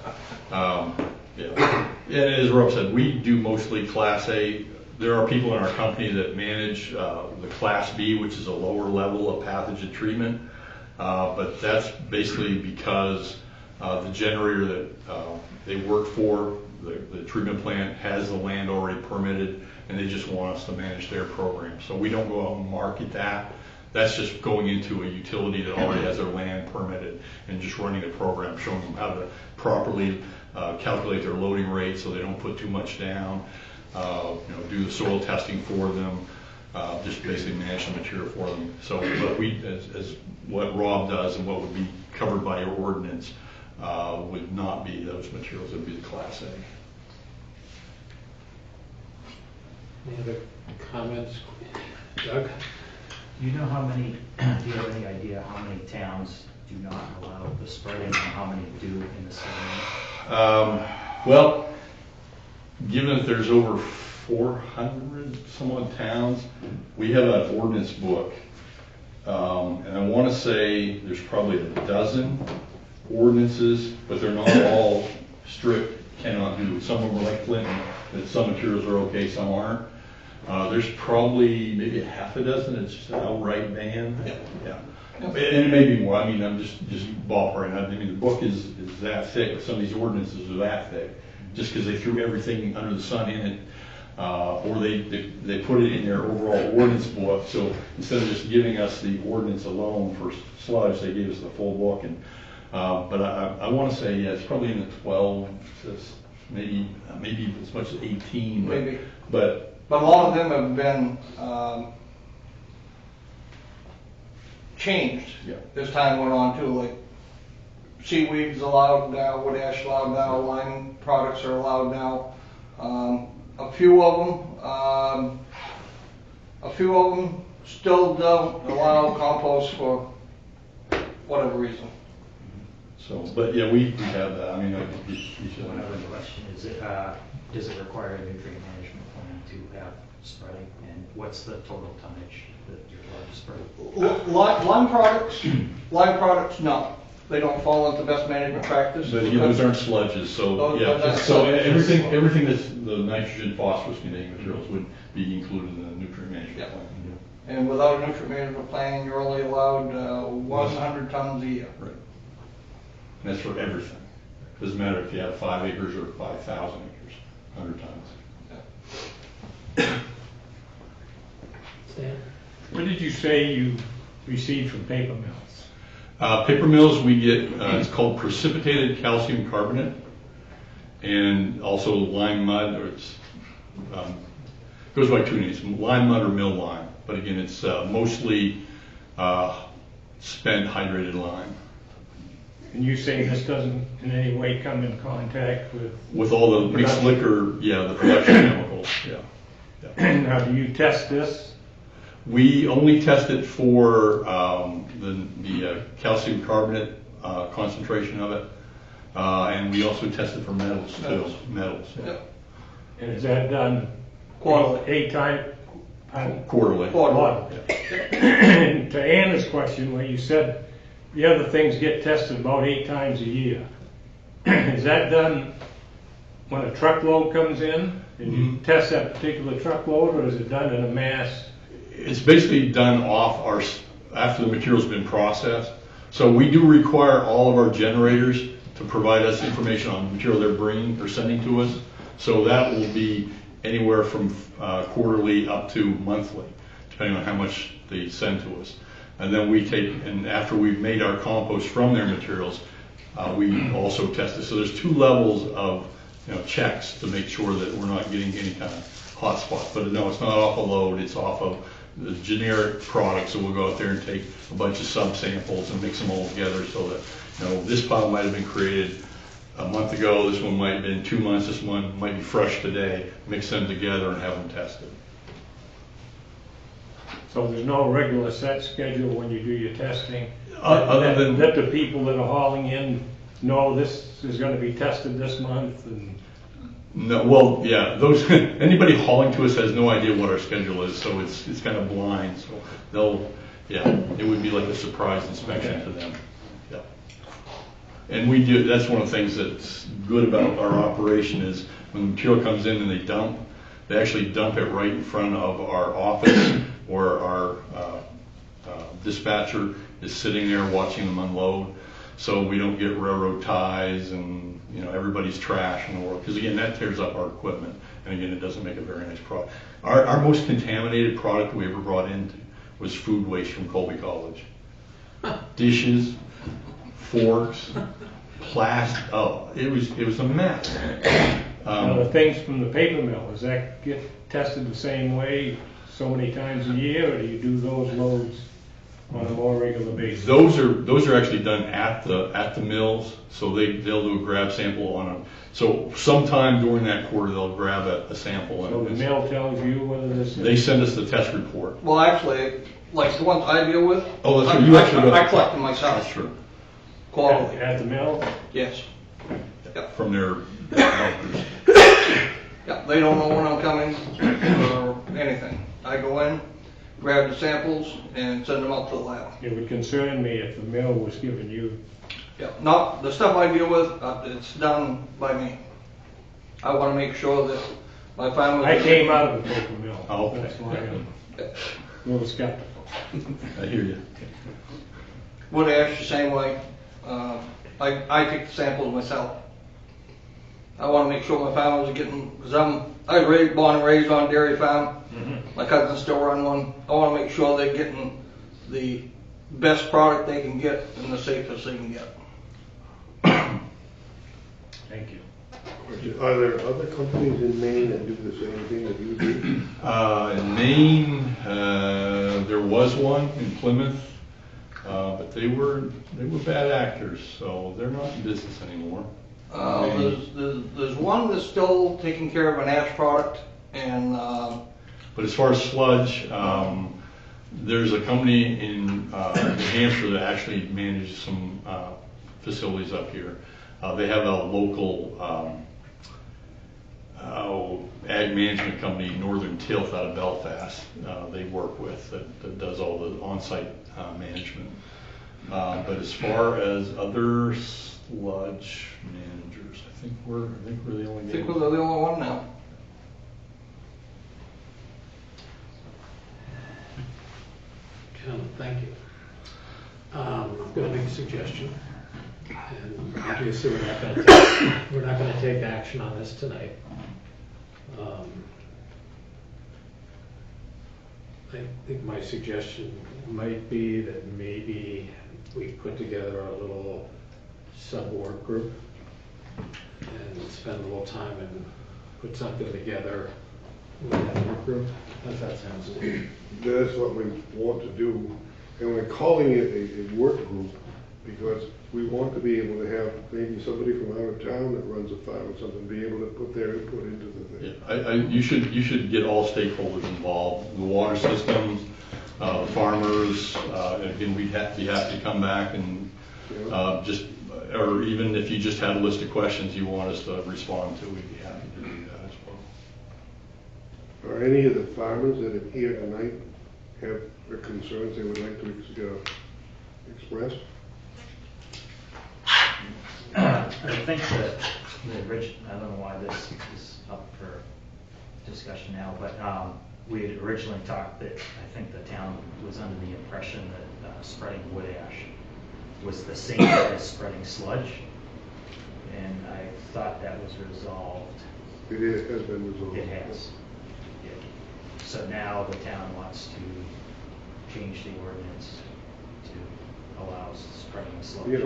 Yeah. And as Rob said, we do mostly Class A. There are people in our company that manage the Class B, which is a lower level of pathogen treatment. But that's basically because the generator that they work for, the treatment plant, has the land already permitted, and they just want us to manage their program. So we don't go out and market that. That's just going into a utility that already has their land permitted and just running the program, showing them how to properly calculate their loading rate so they don't put too much down, do the soil testing for them, just basically manage the material for them. So but we, as what Rob does and what would be covered by your ordinance, would not be those materials. It would be the Class A. Any other comments? Doug? Do you know how many, do you have any idea how many towns do not allow the spreading and how many do in the city? Well, given that there's over 400 some odd towns, we have an ordinance book. And I want to say there's probably a dozen ordinances, but they're not all strict, cannot do. Some of them are like Clinton, that some materials are okay, some aren't. There's probably maybe a half a dozen. It's just an outright ban. Yeah. And it may be more. I mean, I'm just ballparking. I mean, the book is that thick. Some of these ordinances are that thick, just because they threw everything under the sun in it, or they put it in their overall ordinance book. So instead of just giving us the ordinance alone for sludge, they gave us the full book. And but I want to say, yeah, it's probably in the 12, maybe as much as 18. Maybe. But a lot of them have been changed as time went on too. Like seaweed's allowed now, wood ash allowed now, lime products are allowed now. A few of them still don't allow compost for whatever reason. So, but yeah, we have that. I mean, you should. One other question is, does it require a nutrient management plan to have spreading, and what's the total tonnage that you're allowed to spread? Lime products, no. They don't fall into best management practice. But those aren't sludges, so everything that's the nitrogen, phosphorus containing materials would be included in the nutrient management plan. And without a nutrient management plan, you're only allowed 100 tons a year. Right. And that's for everything. Doesn't matter if you have 5 acres or 5,000 acres, 100 tons. Stan? What did you say you received from paper mills? Paper mills, we get, it's called precipitated calcium carbonate, and also lime mud, or it's, goes by 2 names, lime mud or mill lime. But again, it's mostly spent hydrated lime. And you say this doesn't in any way come in contact with? With all the mixed liquor, yeah, the production chemicals, yeah. Now, do you test this? We only test it for the calcium carbonate concentration of it, and we also test it for metals too. Metals. Yeah. Yep. And is that done Quarterly. 8 times? Quarterly. Quarterly. And to Anna's question, where you said the other things get tested about 8 times a year, is that done when a truckload comes in and you test that particular truckload, or is it done in a mass? It's basically done after the material's been processed. So we do require all of our generators to provide us information on the material they're sending to us. So that will be anywhere from quarterly up to monthly, depending on how much they send to us. And then and after we've made our compost from their materials, we also test it. So there's 2 levels of checks to make sure that we're not getting any kind of hot spots. But no, it's not off a load, it's off of the generic product. So we'll go out there and take a bunch of sub-samples and mix them all together so that, this pile might have been created a month ago, this one might have been 2 months, this one might be fresh today, mix them together and have them tested. So there's no regular set schedule when you do your testing? Other than that the people that are hauling in know this is going to be tested this month? And no, well, yeah, anybody hauling to us has no idea what our schedule is, so it's kind of blind. So it would be like a surprise inspection to them. Yeah. And that's one of the things that's good about our operation is when the material comes in and they actually dump it right in front of our office where our dispatcher is sitting there watching them unload. So we don't get railroad ties and everybody's trash in the world, because again that tears up our equipment, and again it doesn't make a very nice product. Our most contaminated product we ever brought in was food waste from Colby College. Dishes, forks, plastic. Oh, it was a mess. Now the things from the paper mill, does that get tested the same way so many times a year, or do you do those loads on a more regular basis? Those are actually done at the mills, so they'll do a grab sample on them. So sometime during that quarter they'll grab a sample. So the mill tells you whether this. They send us the test report. Well, actually, like the ones I deal with, Oh, that's right. You actually I collect them myself. That's true. Quarterly. At the mill? Yes. From their helpers. Yeah, they don't know when I'm coming or anything. I go in, grab the samples, and send them out to the lab. It would concern me if the mill was giving you. Yeah, not the stuff I deal with. It's done by me. I want to make sure that my family. I came out of the paper mill. Oh, okay. That's why I'm a little skeptical. I hear you. Wood ash the same way. I take the samples myself. I want to make sure my families are getting, because I was born and raised on a dairy farm. Mm-hmm. My cousins still run one. I want to make sure they're getting the best product they can get and the safest they can get. Thank you. Are there other companies in Maine that do the same thing that you do? In Maine, there was one in Plymouth, but they were bad actors, so they're not in business anymore. There's one that's still taking care of an ash product, and but as far as sludge, there's a company in New Hampshire that actually manages some facilities up here. They have a local ag management company, Northern Tilth, out of Belfast. They work with that does all the on-site management. But as far as other sludge managers, I think we're the only. I think we're the only one now. Gentlemen, thank you. I'm going to make a suggestion. And obviously, we're not gonna take action on this tonight. I think my suggestion might be that maybe we put together a little sub-work group and spend a little time and put something together with that work group. If that sounds good. That's what we want to do, and we're calling it a work group because we want to be able to have maybe somebody from out of town that runs a farm or something, be able to put their input into the thing. Yeah, you should get all stakeholders involved, the water systems, farmers, and again, we'd be happy to come back and or even if you just had a list of questions you want us to respond to, we'd be happy to do that as well. Are any of the farmers that are here tonight have their concerns they would like to express? I think that I don't know why this is up for discussion now, but we had originally talked that I think the town was under the impression that spreading wood ash was the same as spreading sludge, and I thought that was resolved. It has been resolved. It has. Yeah. So now the town wants to change the ordinance to allow spreading of sludge.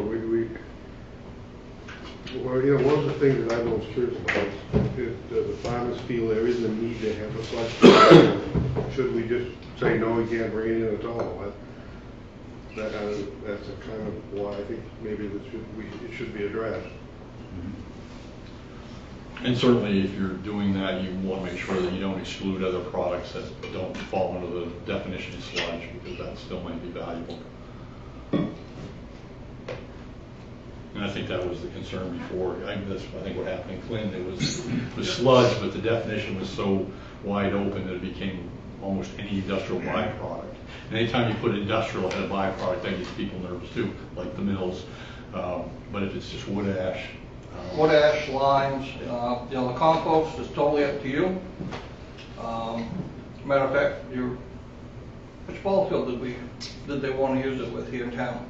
One of the things that I'm most curious about is do the farmers feel there is a need to have a sludge? Should we just say, no, we can't bring it in at all? That's a kind of why I think maybe it should be addressed. And certainly if you're doing that, you want to make sure that you don't exclude other products that don't fall under the definition of sludge, because that still might be valuable. And I think that was the concern before. I think what happened in Clinton, it was sludge, but the definition was so wide open that it became almost any industrial byproduct. And anytime you put industrial ahead of byproduct, that gets people nervous too, like the mills. But if it's just wood ash. Wood ash, limes, the compost is totally up to you. Matter of fact, which ball field did they want to use it with here in town?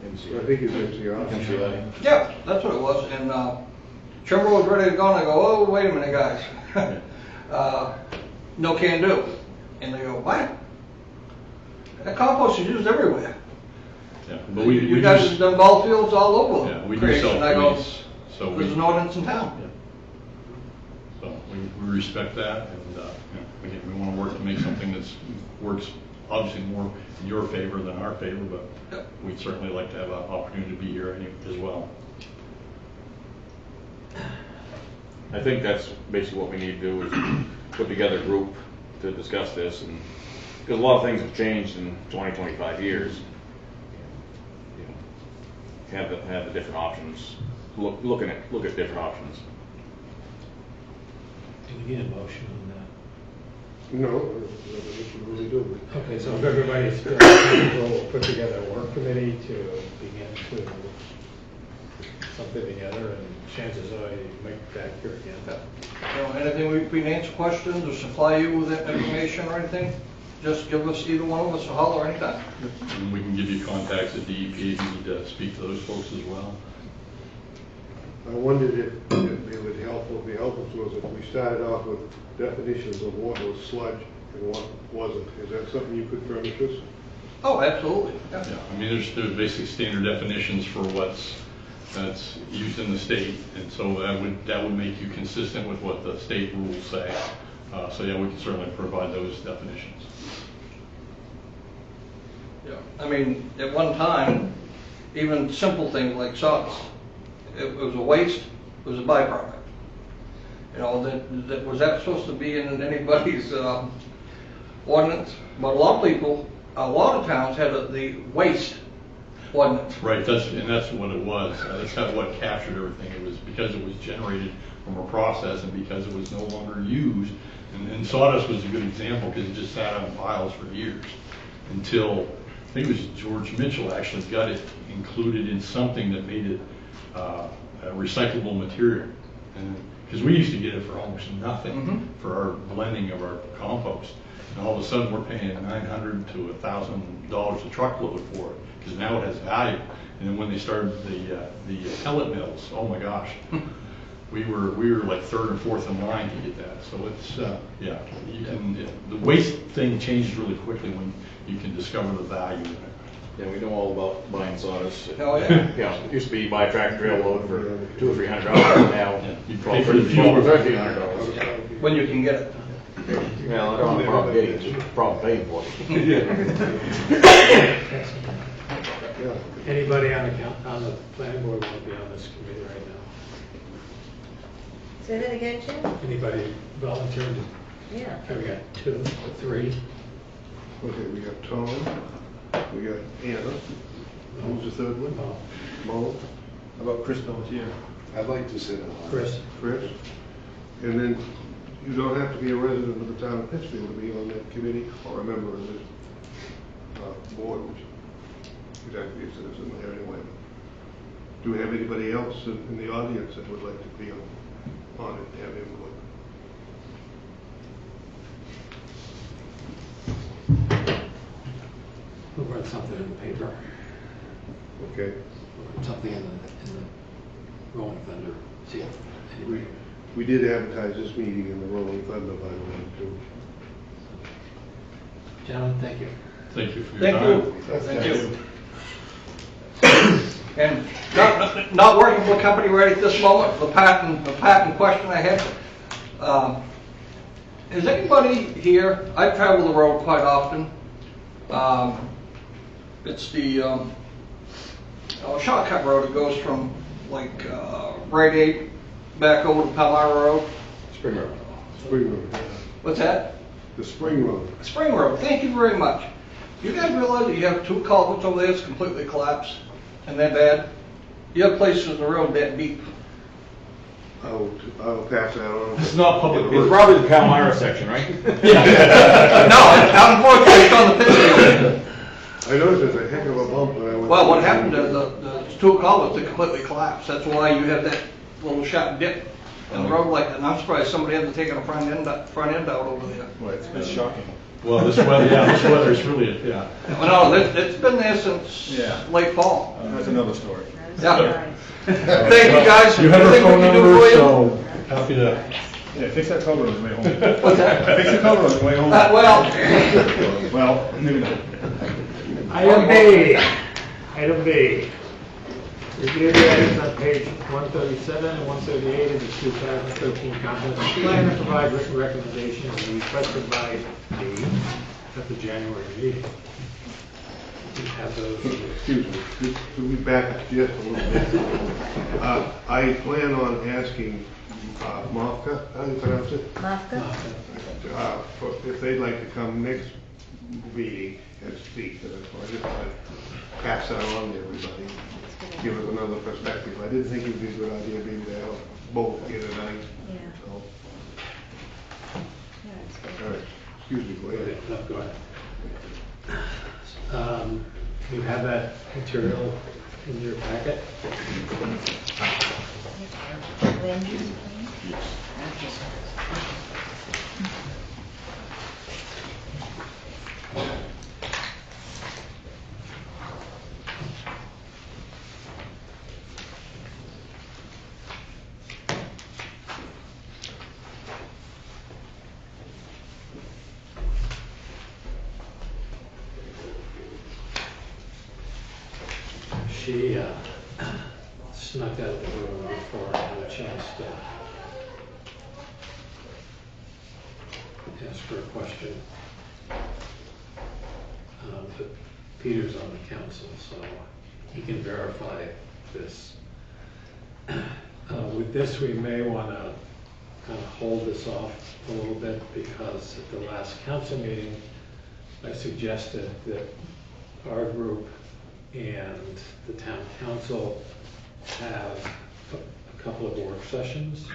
I think it's MCI. Yeah, that's what it was. And Trevor was ready to go, and I go, oh, wait a minute, guys. No can do. And they go, what? That compost is used everywhere. Yeah, but you guys have done ball fields all over. Yeah, we do creation. And I go, self-police, so there's an ordinance in town. Yeah. So we respect that, and again, we want to work to make something that works obviously more in your favor than our favor, but we'd certainly like to have an opportunity to be here as well. I think that's basically what we need to do is put together a group to discuss this, and because a lot of things have changed in 20, 25 years. Have the different options. Look at different options. Do we need a motion on that? No, we really do. Okay, so if everybody's comfortable, we'll put together a work committee to begin to put something together, and chances are you might back here again. Anything we can answer questions or supply you with information or anything, just give us, either one of us, a holler anytime. And we can give you contacts at DEP if you need to speak to those folks as well. I wondered if it would help, what would be helpful to us if we started off with definitions of what was sludge and what wasn't. Is that something you could furnish us? Oh, absolutely. Yeah. Yeah, I mean, there's basically standard definitions for that's used in the state, and so that would make you consistent with what the state rules say. So yeah, we can certainly provide those definitions. Yeah, I mean, at one time, even simple things like sawdust, it was a waste, it was a byproduct. That was that supposed to be in anybody's ordinance? But a lot of towns had the waste ordinance. Right, that's what it was. That's kind of what captured everything. It was because it was generated from a process and because it was no longer used. And sawdust was a good example because it just sat on piles for years until I think it was George Mitchell actually got it included in something that made it a recyclable material. And because we used to get it for almost nothing for our blending of our compost. And all of a sudden we're paying $900 to $1,000 a truckload for it. because now it has value. And then when they started the pellet mills, oh my gosh, we were like third or fourth in line to get that. So it's the waste thing changes really quickly when you can discover the value in it. Yeah, we know all about buying sawdust. Hell yeah. Yeah, it used to be buy a tractor trailer load for $200 or $300, now You $12 pay for the fuel. or $1,500. When you can get it. Well, I don't have a problem getting it, just a problem paying for it. Anybody on the planning board want to be on this committee right now? Say that again, Jim? Anybody volunteered? Yeah. Okay, we got 2 or 3. Okay, we got Tom, we got Anna, who's the third one? Oh, Mo, How about Chris Pelletier? I'd like to sit on it. Chris. Chris, and then you don't have to be a resident of the town of Pittsfield to be on that committee or a member of this board, which you'd have to be a citizen there anyway. Do we have anybody else in the audience that would like to be on it and have input? We'll run something in the paper, Okay. we'll run something in the Rolling Thunder, see if anybody. We did advertise this meeting in the Rolling Thunder, by the way, too. Gentlemen, thank you. Thank you for your time. Thank you. And not working for a company right at this moment, the patent question I had. Is anybody here, I travel the road quite often. It's the shortcut road. It goes from like Rite Aid back over to Palmyra Road. Spring Road. Spring Road. What's that? The Spring Road. Spring Road. Thank you very much. You guys realize that you have 2 culverts over there that's completely collapsed and they're bad? You have places in the road that deep. I'll pass that on. It's not public It's works. probably the Palmyra section, right? No, unfortunately, it's on the Pittsfield. I noticed there's a heck of a bump when I went. Well, what happened is the 2 culverts that completely collapsed. That's why you have that little sharp dip in the road like that. And I'm surprised somebody hasn't taken a front end out over there. Well, it's shocking. Well, this weather is really, yeah. Well, no, it's been there since late fall. That's another story. Yeah. Thank you guys. You have our Anything phone we can do number, for you? so happy to. Yeah, fix that culvert on the way home. What's that? Fix the culvert on the way home. Well, Well, maybe not. Item B. Review the items on page 137 and 138 of the 2013 comprehensive plan and provide written recommendations requested by me at the January meeting. You have those. Excuse me, could we back up just a little bit? I plan on asking Mofka, how do you pronounce it? Mafka? If they'd like to come next meeting and speak, and I just want to pass that on to everybody, give us another perspective. I didn't think it would be a good idea maybe to have both here tonight. Yeah. So, Yeah, it's good. all right, excuse me, go ahead. No, go ahead. You have that material in your packet? Land use plan? She snuck out of the room before I had a chance to ask her a question. But Peter's on the council, so he can verify this. With this, we may want to kind of hold this off a little bit because at the last council meeting, I suggested that our group and the town council have a couple of work sessions.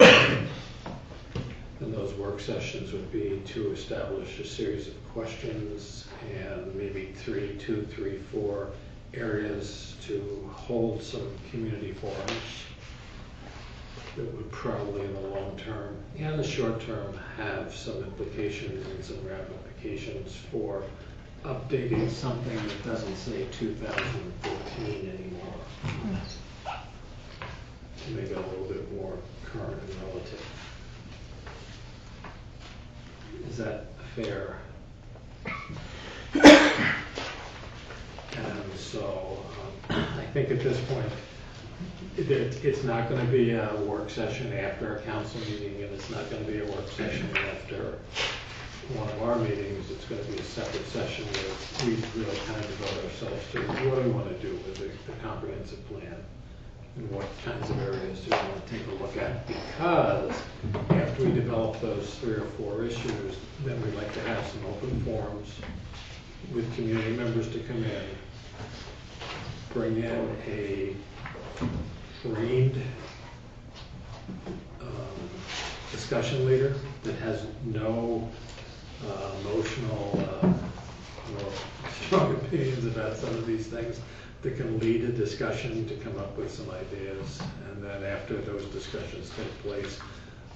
And those work sessions would be to establish a series of questions and maybe 4 areas to hold some community forums that would probably in the long term and the short term have some implications and some ramifications for updating something that doesn't say 2014 anymore. To make it a little bit more current and relative. Is that fair? And so, I think at this point, it's not going to be a work session after a council meeting, and it's not going to be a work session after one of our meetings. It's going to be a separate session where we really kind of devote ourselves to what do we want to do with the comprehensive plan, and what kinds of areas do we want to take a look at, because after we develop those 3 or 4 issues, then we'd like to have some open forums with community members to come in, bring in a trained discussion leader that has no emotional or strong opinions about some of these things, that can lead a discussion to come up with some ideas, and then after those discussions take place,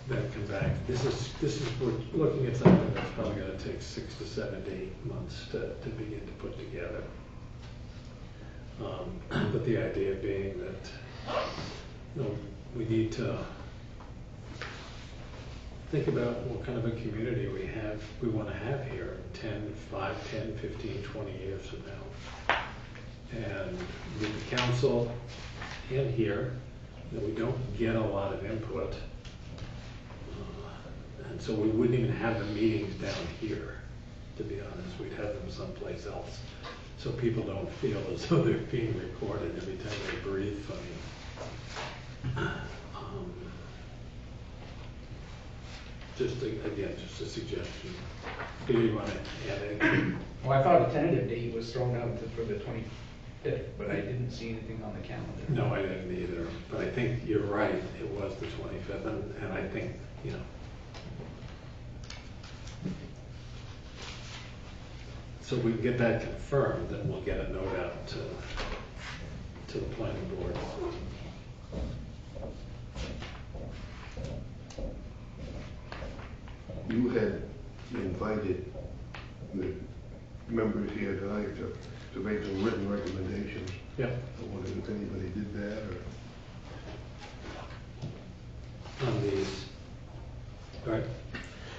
then come back. This is we're looking at something that's probably going to take 6 to 7 to 8 months to begin to put together. But the idea being that we need to think about what kind of a community we want to have here 5, 10, 15, 20 years from now. And with the council and here, we don't get a lot of input. And so we wouldn't even have the meetings down here, to be honest. We'd have them someplace else. So people don't feel as though they're being recorded every time they breathe funny. Just a suggestion. Do you want to add anything? Well, I thought a tentative date was thrown out for the 25th, but I didn't see anything on the calendar. No, I didn't either. But I think you're right. It was the 25th, and I think, so if we can get that confirmed, then we'll get a note out to the planning board. You had invited the members here tonight to make some written recommendations. Yeah. I wondered if anybody did that, or... On these, right?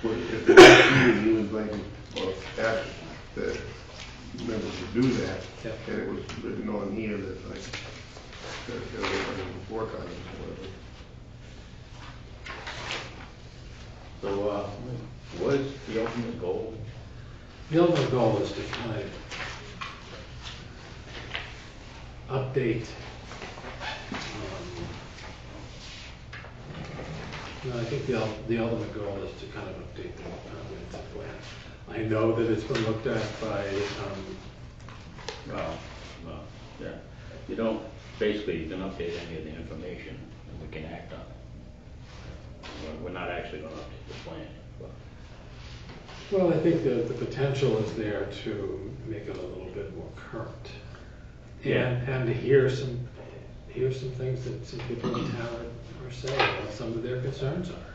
Well, if the last meeting you invited, or asked the members to do that, Yeah. and it was written on here that everybody before times or whatever. So, what is the ultimate goal? The ultimate goal is to kind of update. I think the ultimate goal is to kind of update the comprehensive plan. I know that it's been looked at by. Yeah. You don't basically update any of the information that we can act on. We're not actually going to update the plan. Well, I think the potential is there to make it a little bit more current, and to hear some things that some people in town are saying, what some of their concerns are.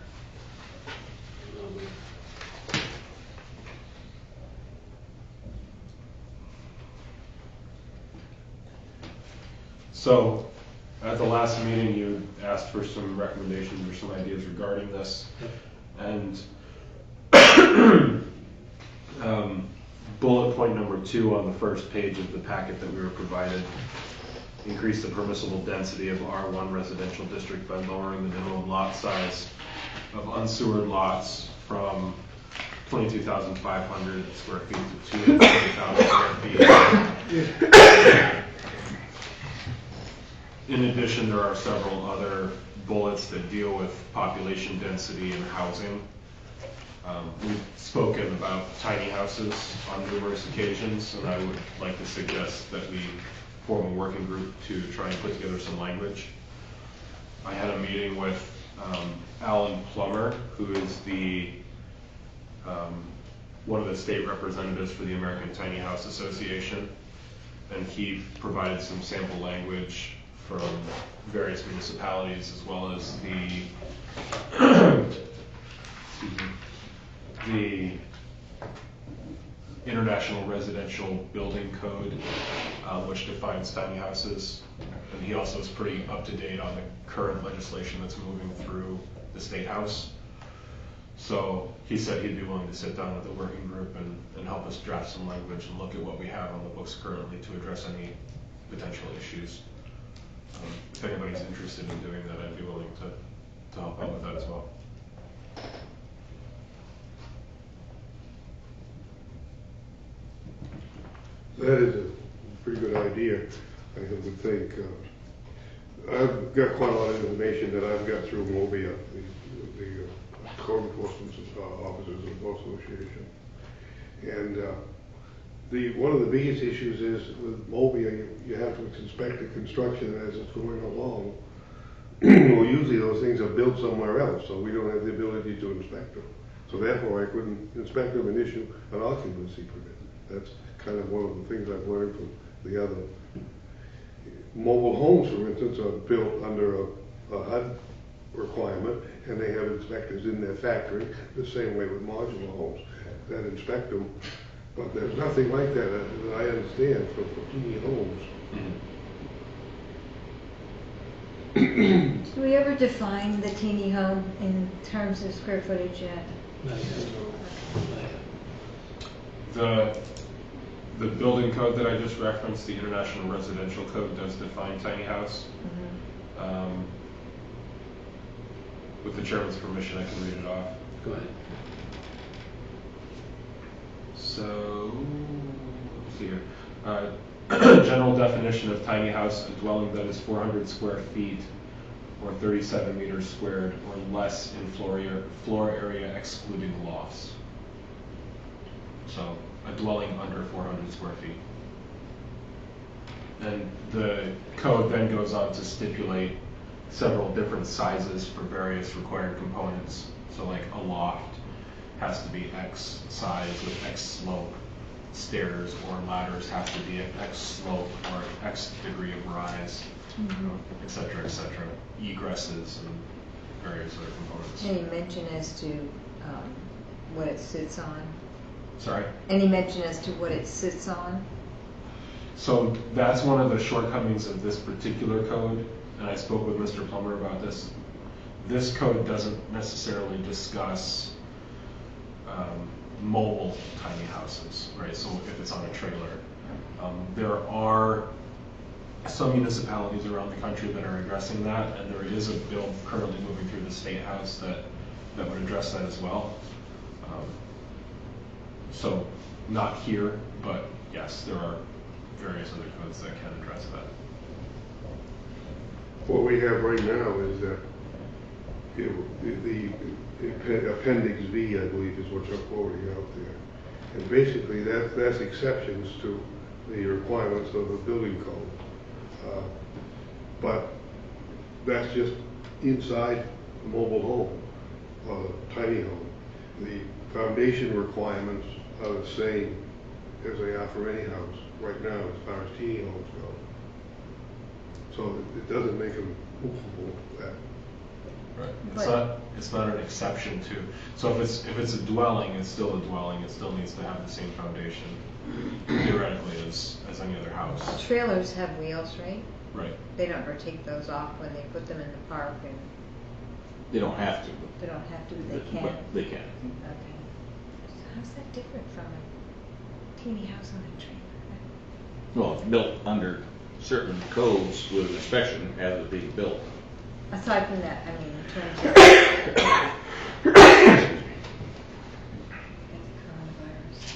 So, at the last meeting, you asked for some recommendations or some ideas regarding this, and bullet point number 2 on the first page of the packet that we were provided: increase the permissible density of R1 residential district by lowering the minimum lot size of unsewered lots from 22,500 square feet to 220,000 square feet. In addition, there are several other bullets that deal with population density and housing. We've spoken about tiny houses on numerous occasions, and I would like to suggest that we form a working group to try and put together some language. I had a meeting with Alan Plummer, who is the one of the state representatives for the American Tiny House Association, and he provided some sample language from various municipalities, as well as the International Residential Building Code, which defines tiny houses. And he also is pretty up to date on the current legislation that's moving through the State House. So he said he'd be willing to sit down with the working group and help us draft some language and look at what we have on the books currently to address any potential issues. If anybody's interested in doing that, I'd be willing to help out with that as well. That is a pretty good idea, I would think. I've got quite a lot of information that I've got through MOBIA, the Code Enforcement Officers Association. And one of the biggest issues is with MOBIA, you have to inspect the construction as it's going along. Well, usually those things are built somewhere else, so we don't have the ability to inspect them. So therefore, I couldn't inspect them and issue an occupancy permit. That's kind of one of the things I've learned from the other. Mobile homes, for instance, are built under a HUD requirement, and they have inspectors in their factory, the same way with modular homes that inspect them. But there's nothing like that I understand for teeny homes. Do we ever define the teeny home in terms of square footage yet? The building code that I just referenced, the International Residential Code, does define tiny house. With the chairman's permission, I can read it off. Go ahead. So, let's see here. General definition of tiny house: a dwelling that is 400 square feet or 37 meters squared or less in floor area excluding lofts. So, a dwelling under 400 square feet. And the code then goes on to stipulate several different sizes for various required components. So like a loft has to be X size with X slope. Stairs or ladders have to be at X slope or X degree of rise, et cetera, et cetera. Egresses and various other components. Any mention as to what it sits on? Sorry? Any mention as to what it sits on? So that's one of the shortcomings of this particular code, and I spoke with Mr. Plummer about this. This code doesn't necessarily discuss mobile tiny houses, right? So if it's on a trailer. There are some municipalities around the country that are addressing that, and there is a bill currently moving through the State House that would address that as well. So not here, but yes, there are various other codes that can address that. What we have right now is that the Appendix V, I believe, is what you're quoting out there. And basically that's exceptions to the requirements of the building code. But that's just inside a mobile home, or a tiny home. The foundation requirements are the same as they are for any house right now as far as teeny homes go. So it doesn't make them movable. Right. It's not an exception to. So if it's a dwelling, it's still a dwelling. It still needs to have the same foundation, theoretically, as any other house. Trailers have wheels, right? Right. They don't ever take those off when they put them in the park, and They don't have to. they don't have to, but they can. But they can. Okay. So how's that different from a teeny house on a trailer? Well, it's built under certain codes with inspection as it being built. Aside from that, I mean, in terms of coronavirus.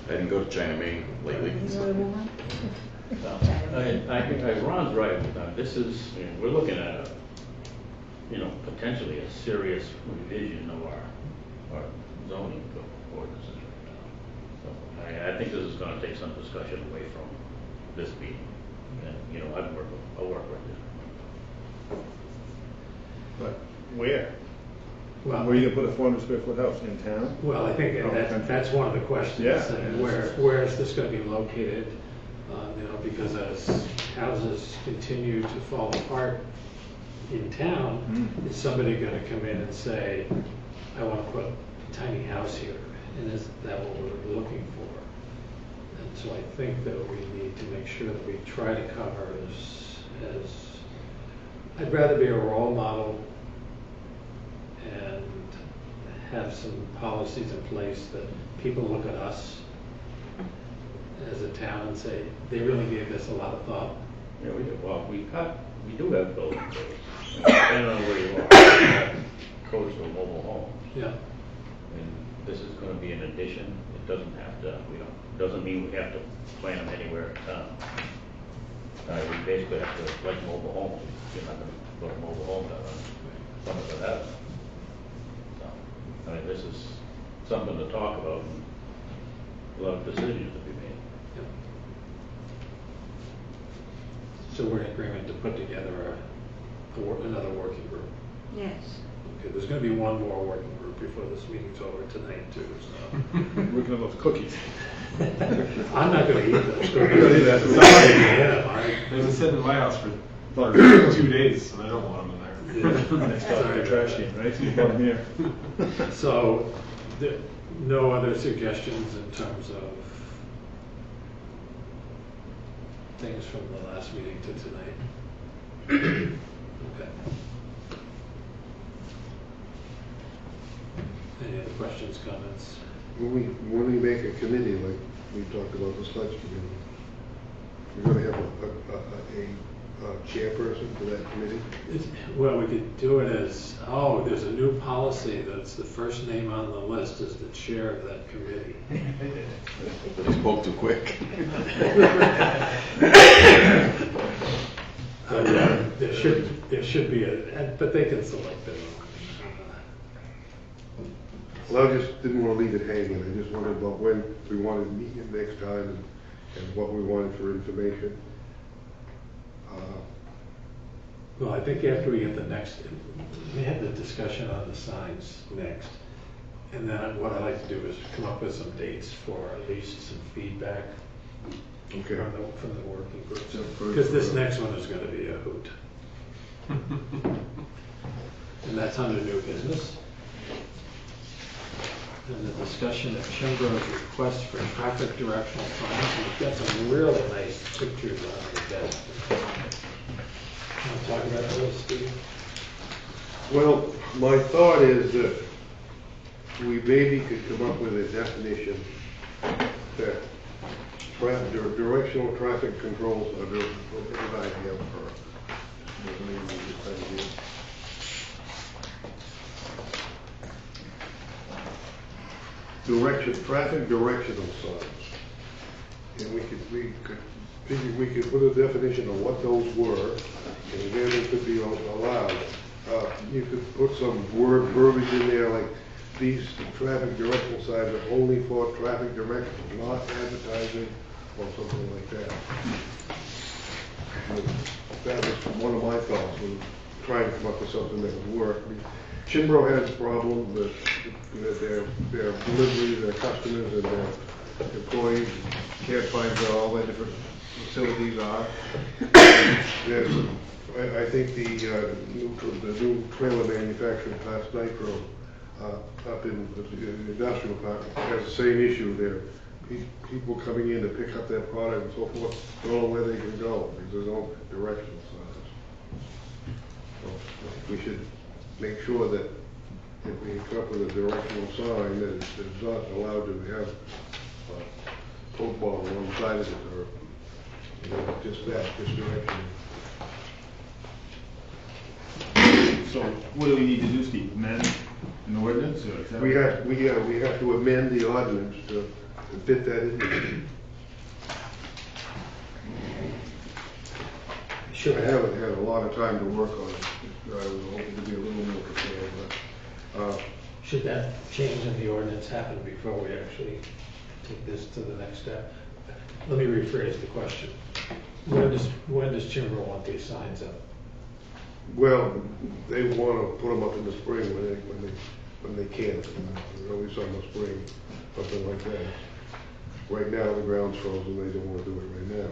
I didn't go to China Main lately. I think Ron's right. This is, we're looking at potentially a serious revision of our zoning ordinances right now. So I think this is going to take some discussion away from this meeting. And, I'll work with it. But where? Well, Where are you gonna put a 400 square foot house, in town? Well, I think that's one of the questions. Yeah. Where is this going to be located? Because as houses continue to fall apart in town, is somebody going to come in and say, I want to put a tiny house here, and is that what we're looking for? And so I think that we need to make sure that we try to cover as I'd rather be a role model and have some policies in place that people look at us as a town and say, they really gave this a lot of thought. Yeah, we do, well, we do have building codes, depending on where you are, codes for mobile homes. Yeah. And this is gonna be an addition, it doesn't have to, doesn't mean we have to plant them anywhere in town. We basically have to, like mobile homes, you're not gonna put a mobile home down on some of it has. So, I mean, this is something to talk about and a lot of decisions to be made. Yep. So we're in agreement to put together another working group. Yes. Okay, there's gonna be one more working group before this meeting's over tonight too, so. We're gonna love cookies. I'm not gonna eat those. There's a set in my house for 2 days, and I don't want them in there. Next time the trash can, right? So you put them here. So, no other suggestions in terms of things from the last meeting to tonight? Okay. Any other questions, comments? When we make a committee, like we talked about the sludge committee, we're gonna have a chairperson for that committee? Well, we could do it as, there's a new policy that's the first name on the list is the chair of that committee. They spoke too quick. There should be but they can select their own. Well, I just didn't want to leave it hanging. I just wondered about when we wanted to meet him next time and what we wanted for information. Well, I think after we get we have the discussion on the signs next. And then what I'd like to do is come up with some dates for at least some feedback Okay. from the working groups. Yeah, Because this next one is going to be a hoot. And that's under new business. And the discussion of Chimbro's request for traffic directional signs. We've got some really nice pictures on the desk. Want to talk about those, Steve? Well, my thought is that we maybe could come up with a definition that directional traffic controls are a good idea for. Traffic directional signs. And we could put a definition of what those were, and then it could be allowed. You could put some verbiage in there like these traffic directional signs are only for traffic direction, not advertising or something like that. That was one of my thoughts when trying to come up with something that would work. Chimbro has a problem that their delivery, their customers and their employees can't find where all their different facilities are. I think the new trailer manufacturer, Class Nitro, up in the industrial park has the same issue there. People coming in to pick up their product and so forth don't know where they can go because there's no directional signs. So I think we should make sure that if we come up with a directional sign that it's not allowed to have a Coke bottle on one side of it or just direction. So what do we need to do, Steve? Amend an ordinance or is that? We have to amend the ordinance to fit that in. Sure. I haven't had a lot of time to work on it. I was hoping to be a little more prepared, but. Should that change in the ordinance happen before we actually take this to the next step? Let me rephrase the question. When does Chimbro want these signs up? Well, they want to put them up in the spring when they can. Early summer, spring, something like that. Right now the ground's frozen. They don't want to do it right now.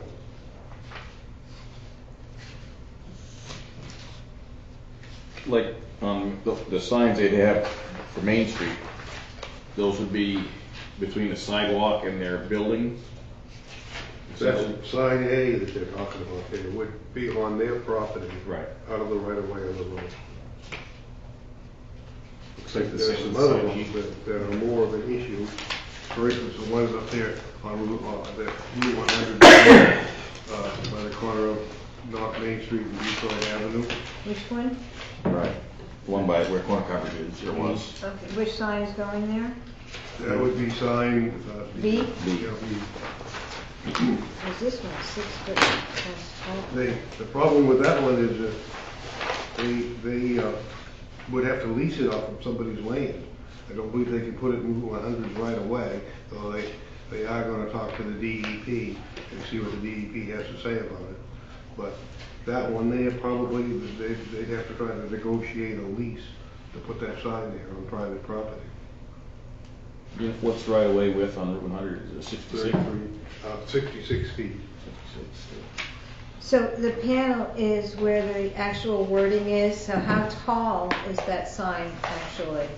like, the signs they have for Main Street, those would be between the sidewalk and their building? That's sign A that they're talking about there, would be on their property. Right. Out of the right of way of the road. Looks like the There's same some other sign. ones that are more of an issue. For instance, the ones up there on Route 100, by the corner of North Main Street and Detroit Avenue. Which one? Right. One by where corner coverage is, there was. Okay, which sign is going there? That would be signed. B? Yeah, Is this one 6 foot? That's The problem with that one is that they would have to lease it off from somebody's land. I don't believe they can put it in Route 100 right away, so they are gonna talk to the DEP and see what the DEP has to say about it. But that one, they'd have to try to negotiate a lease to put that sign there on private property. Yeah, what's right away width on Route 100, is it 66? 66 feet. So the panel is where the actual wording is, so how tall is that sign actually?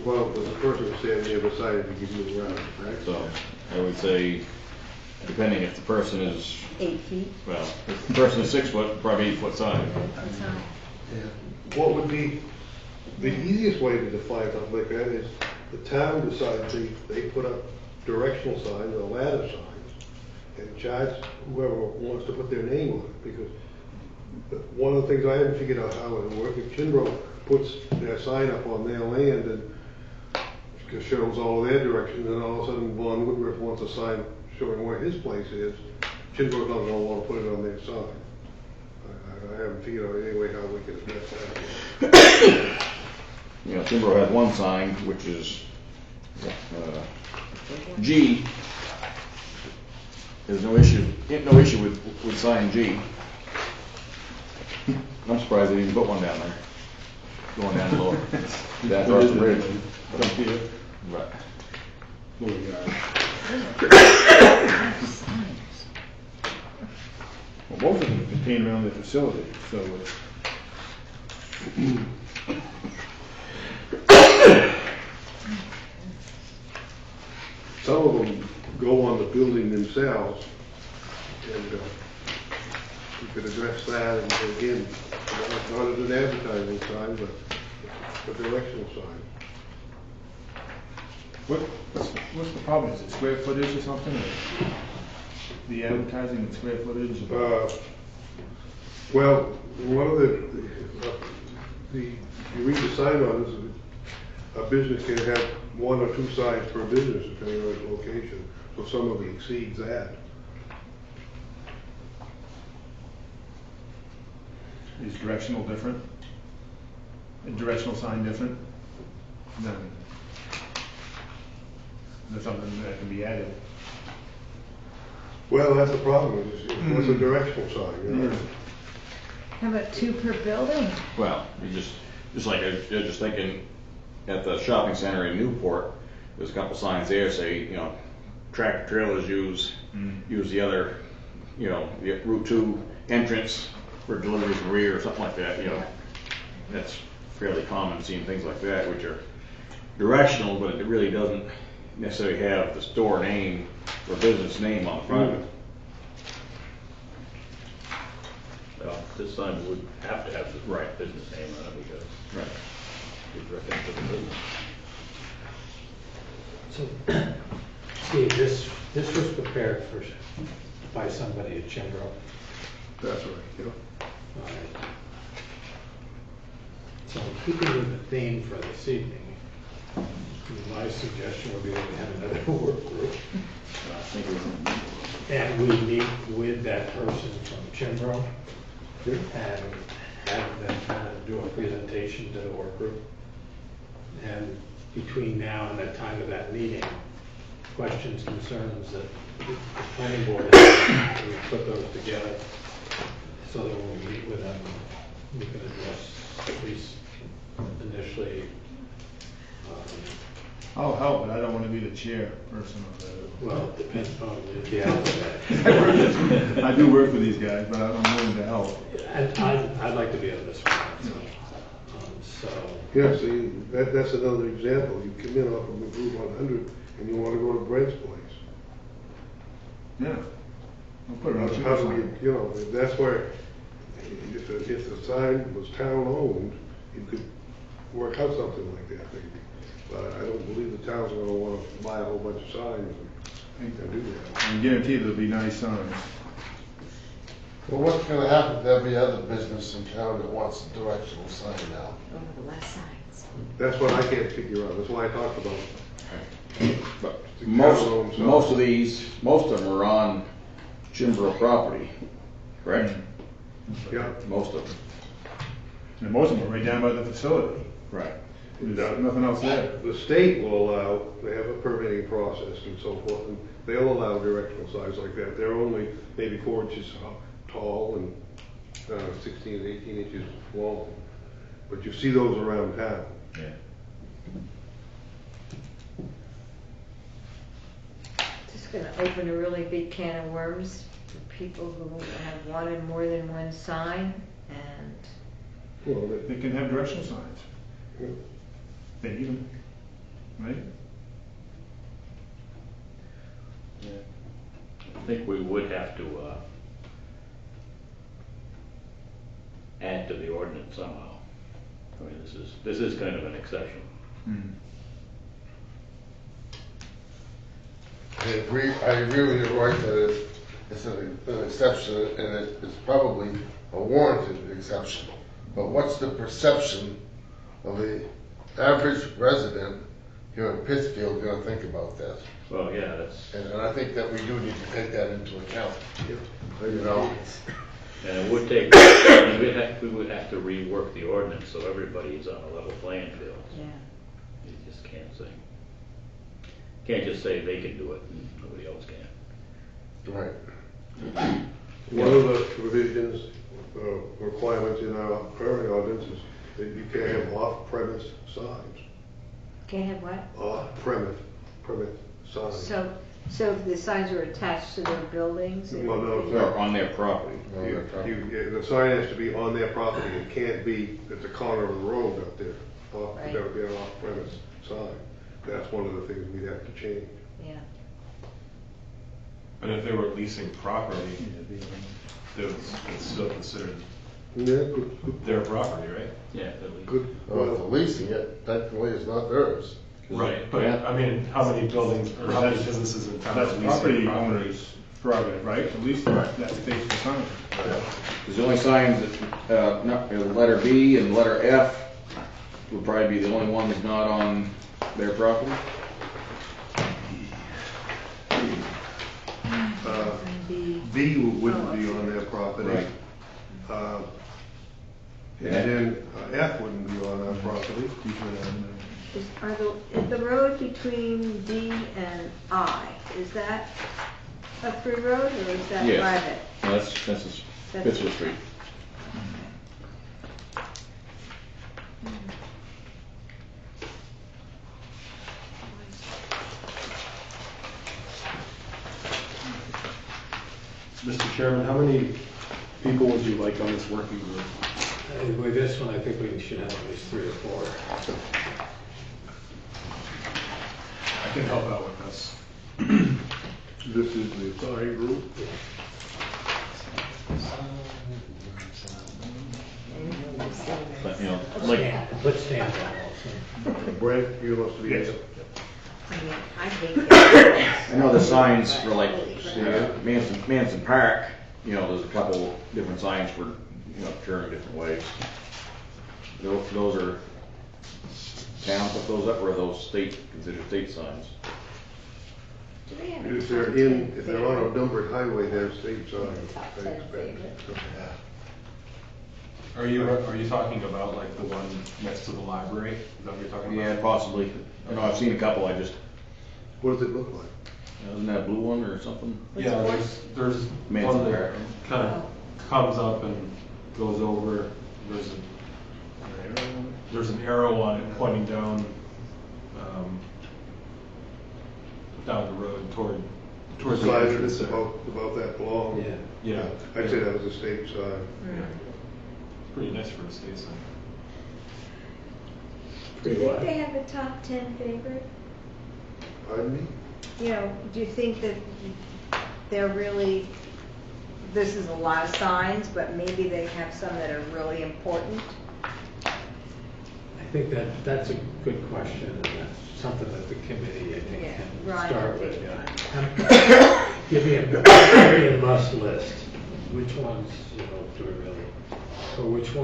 Well, the person standing there decided to give you around, right? So, I would say, depending if the person is, 8 feet? well, if the person is 6 foot, probably 8 foot sign. That's how- What would be, the easiest way to define something like that is the town decides they put up directional signs or ladder signs and charge whoever wants to put their name on it, because one of the things I haven't figured out how it would work, if Chinbro puts their sign up on their land and shows all of their directions, and all of a sudden Von Woodruff wants a sign showing where his place is, Chinbro's not gonna want to put it on their sign. I haven't figured out any way how we can address that. You know, Timbro has one sign, which is, G. There's no issue with sign G. I'm surprised they didn't put one down there, going down lower, that across the bridge. Right. Well, both of them contain around the facility, so it's. Some of them go on the building themselves, and you could address that, and again, not as an advertising sign, but a directional sign. What's the problem? Is it square footage or something? Or the advertising and square footage? Well, one of you read the sign on this, a business can have 1 or 2 signs per business depending on its location, so some of it exceeds that. Is directional different? A directional sign different? No. There's something that can be added. Well, that's the problem, is what's a directional sign, you know? How about 2 per building? Well, you just like, you're just thinking, at the shopping center in Newport, there's a couple signs there say, you know, tractor trailers use the other, you know, the Route 2 entrance for deliveries and rear or something like that, you know. That's fairly common, seeing things like that, which are directional, but it really doesn't necessarily have the store name or business name on the front of it. Well, this sign would have to have the right business name on it because it's reference to the business. So, Steve, this was prepared by somebody at Chimbro. That's right, yeah. All right. So keeping with the theme for this evening, my suggestion would be that we have another work group. And we meet with that person from Chimbro and have them kind of do a presentation to the work group. And between now and that time of that meeting, questions, concerns that the planning board has, we put those together so that when we meet with them, we can address at least initially. I'll help, but I don't want to be the chairperson of the. Well, it depends on the alphabet. I do work with these guys, but I'm willing to help. And I'd like to be on this one. So, Yeah, see, that's another example. You come in off of Route 100 and you wanna go to Brent's place. Yeah. I'll put it on How do sign. you know, that's where, if the sign was town-owned, you could work out something like that maybe. But I don't believe the town's gonna wanna buy a whole bunch of signs and do that. I guarantee there'll be nice signs. Well, what's gonna happen to every other business in town that wants a directional sign now? Over the west sides. That's what I can't figure out. That's why I talked about But the most town-owned sign. most of them are on Chimbrow property, correct? Yeah. Most of them. And most of them are right down by the facility. Right. There's nothing else there. The state will allow, they have a permitting process and so forth, and they'll allow directional signs like that. They're only maybe 4 inches tall and 16 to 18 inches long. But you see those around town. Yeah. Just gonna open a really big can of worms for people who have wanted more than one sign, and Well, They can have directional signs. They need them, right? I think we would have to, add to the ordinance somehow. I mean, this is kind of an exception. I agree with you, Roy, that it's an exception, and it's probably a warranted exception. But what's the perception of the average resident here in Pittsfield gonna think about that? Well, yeah, that's, And I think that we do need to take that into account. Yeah. You know, and it would take, I mean, we would have to rework the ordinance so everybody's on a level playing field. yeah. You just can't just say they can do it and nobody else can. right. One of the provisions, requirements in our current ordinance is that you can't have off-premise signs. Can't have what? Off-premise signs. So if the signs are attached to their buildings? Well, no, Or on their property. The sign has to be on their property. It can't be at the corner of the road out there. Right. That would be an off-premise sign. That's one of the things we'd have to change. Yeah. But if they were leasing property, it's still considered Yeah, good. their property, right? Yeah, at least. Good. Well, if they're leasing it, technically it's not theirs. Right, but I mean, how many buildings or how many businesses in town? That's are leasing property property? owner's prerogative, right? At least that stays the sign. Because the only signs that, letter B and letter F would probably be the only ones not on their property. B wouldn't be on their property. Right. And then F wouldn't be on our property. Is the road between D and I, is that a free road or is that Yes. private? No, that's Pittsfield Street. Mr. Chairman, how many people would you like on this working group? and with this one, I think we should have at least 3 or 4. I can help out with this. This is the authority group. But, you know, Let's stand down also. Brent, you must be. Yes. I mean, I hate that. I know the signs for like Manson Park, there's a couple different signs for, turning different ways. Those are, town put those up, or are those considered state signs? Do they have a If they're content if they're on a favorite? numbered highway, they're state signs. Top I 10 expect. favorite. Are you talking about like the one next to the library? Is that what you're talking about? Yeah, possibly. I know I've seen a couple, What does it look like? isn't that a blue one or something? Yeah, there's Manson one that Park. kind of comes up and goes over. There's an arrow on it pointing down down the road towards the Size entrance is there. about that long. Yeah. Yeah, I'd say that was a state sign. yeah. It's pretty nice for a state sign. Do you think they have a top 10 favorite? Pardon me? You know, do you think that they're really, this is a lot of signs, but maybe they have some that are really important? I think that's a good question, and that's something that the committee, I think, Yeah, can Ryan, start I with. think- Give me a must list. Which ones, you know, do we really, or which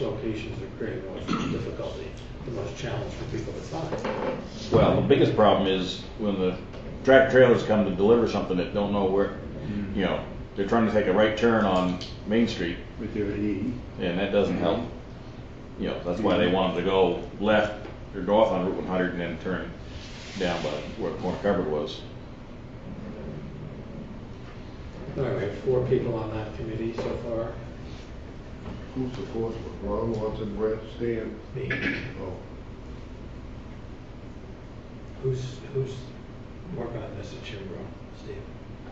locations are creating the most difficulty, the most challenge for people to find? Well, the biggest problem is when the tractor trailers come to deliver something that don't know where, you know, they're trying to take a right turn on Main Street. With their E. And that doesn't help. You know, that's why they want them to go left or north on Route 100 and then turn down by where the corner cupboard was. All right, we have 4 people on that committee so far. Who's the fourth one? Ron, Watson, Brett, Stan? Me. Oh. Who's working on this at Chimbrow? Steve?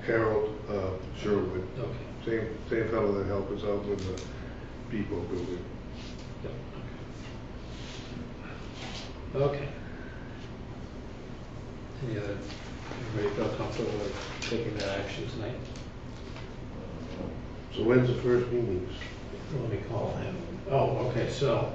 Harold, Sherwood. Okay. Same fellow that helped us out with the depot building. Yep. Okay. Any other, anybody feel comfortable with taking that action tonight? So when's the first meeting? Let me call him. Oh, okay, so,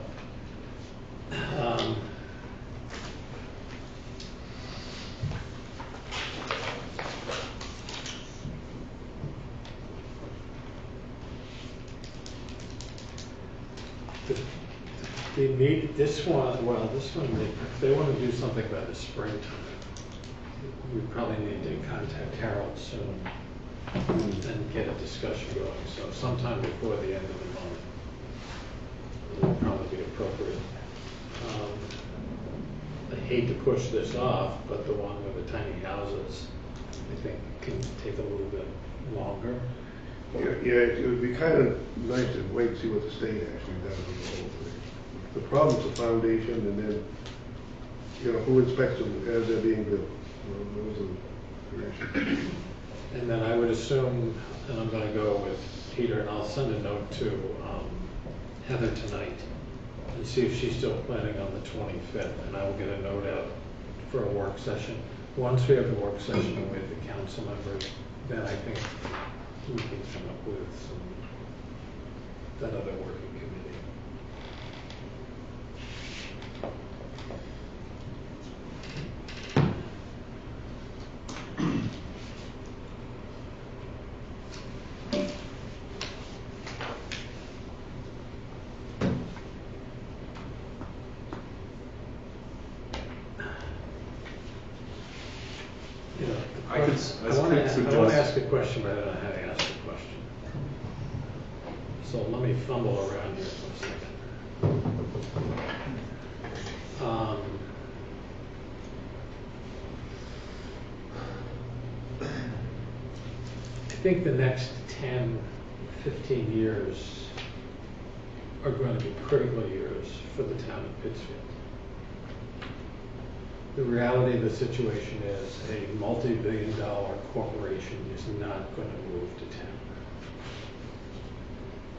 this one, they want to do something by the springtime. We probably need to contact Harold soon and get a discussion going, so sometime before the end of the month would probably be appropriate. I hate to push this off, but the one with the tiny houses, I think, can take a little bit longer. Yeah, it would be kind of nice to wait and see what the state actually does on the whole thing. The problem's the foundation, and then, you know, who inspects them as they're being built. Those are the issues. And then I would assume, and I'm gonna go with Peter, and I'll send a note to Heather tonight and see if she's still planning on the 25th, and I will get a note out for a work session. Once we have the work session with the council members, then I think we can come up with that other working committee. I want to ask a question, but I don't know how to ask the question. So let me fumble around here for a second. I think the next 10, 15 years are going to be critical years for the town of Pittsfield. The reality of the situation is a multi-billion-dollar corporation is not going to move to town.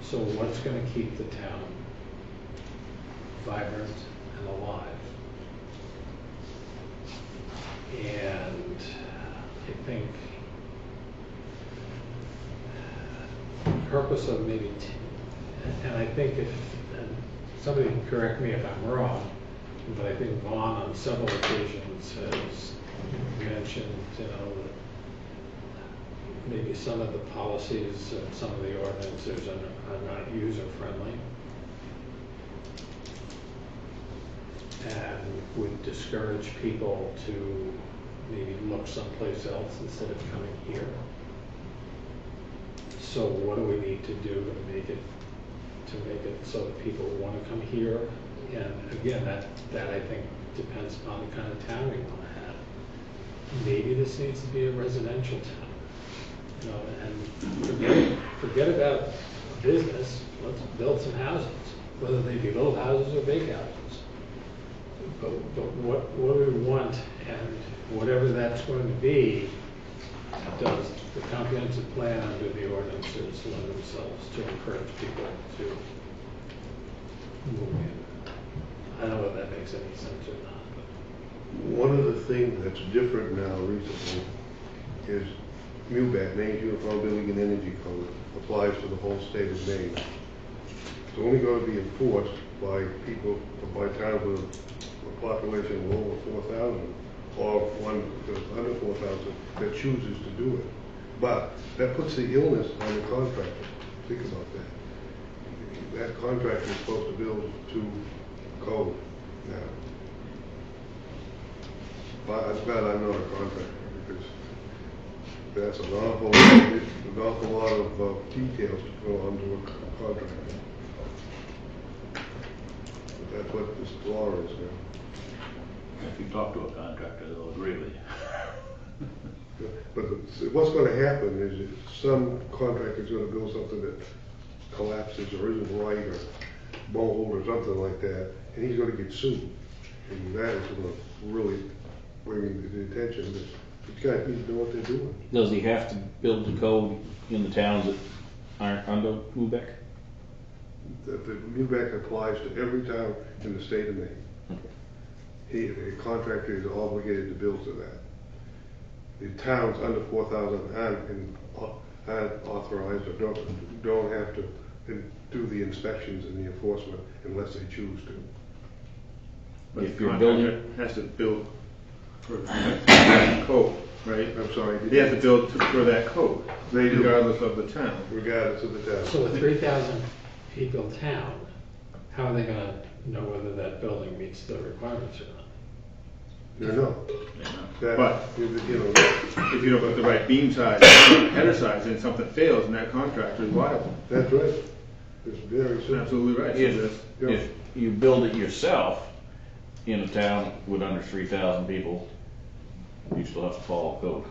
So what's going to keep the town vibrant and alive? And I think the purpose of maybe, and I think if, and somebody can correct me if I'm wrong, but I think Vaughn on several occasions has mentioned, you know, that maybe some of the policies and some of the ordinances are not user-friendly and would discourage people to maybe look someplace else instead of coming here. So what do we need to do to make it so that people want to come here? And again, that I think depends upon the kind of town we want to have. Maybe this needs to be a residential town, you know, and forget about business. Let's build some houses, whether they be little houses or big houses. But what do we want, and whatever that's going to be, does the comprehensive plan under the ordinances lend themselves to encourage people to move in? I don't know if that makes any sense or not. One of the things that's different now recently is MUBEC, Maine Uniform Building and Energy Code, applies to the whole state of Maine. It's only going to be enforced by people, by towns with a population of over 4,000 or one under 4,000 that chooses to do it. But that puts the illness on the contractor. Think about that. That contractor is supposed to build to code now. But I'm glad I'm not a contractor because that's an awful lot of details to go onto a contract. But that's what this law is now. If you talk to a contractor, they'll agree with you. But what's going to happen is if some contractor's going to build something that collapses or isn't right or mold or something like that, and he's going to get sued. And that is going to really bring the attention that these guys need to know what they're doing. Does he have to build the code in the towns that aren't under MUBEC? The MUBEC applies to every town in the state of Maine. A contractor is obligated to build to that. The towns under 4,000 aren't authorized or don't have to do the inspections and the enforcement unless they choose to. But If the you're contractor building- has to build for that code, right? I'm sorry. They have to build for that code, They do. regardless of the town. Regardless of the town. So a 3,000 people town, how are they gonna know whether that building meets the requirements or not? You know. That, But- you know, If you don't put the right beam size, header size, and something fails, and that contractor is liable. that's right. It's very simple. Absolutely right. So that's- If you build it yourself in a town with under 3,000 people, you still have to follow code.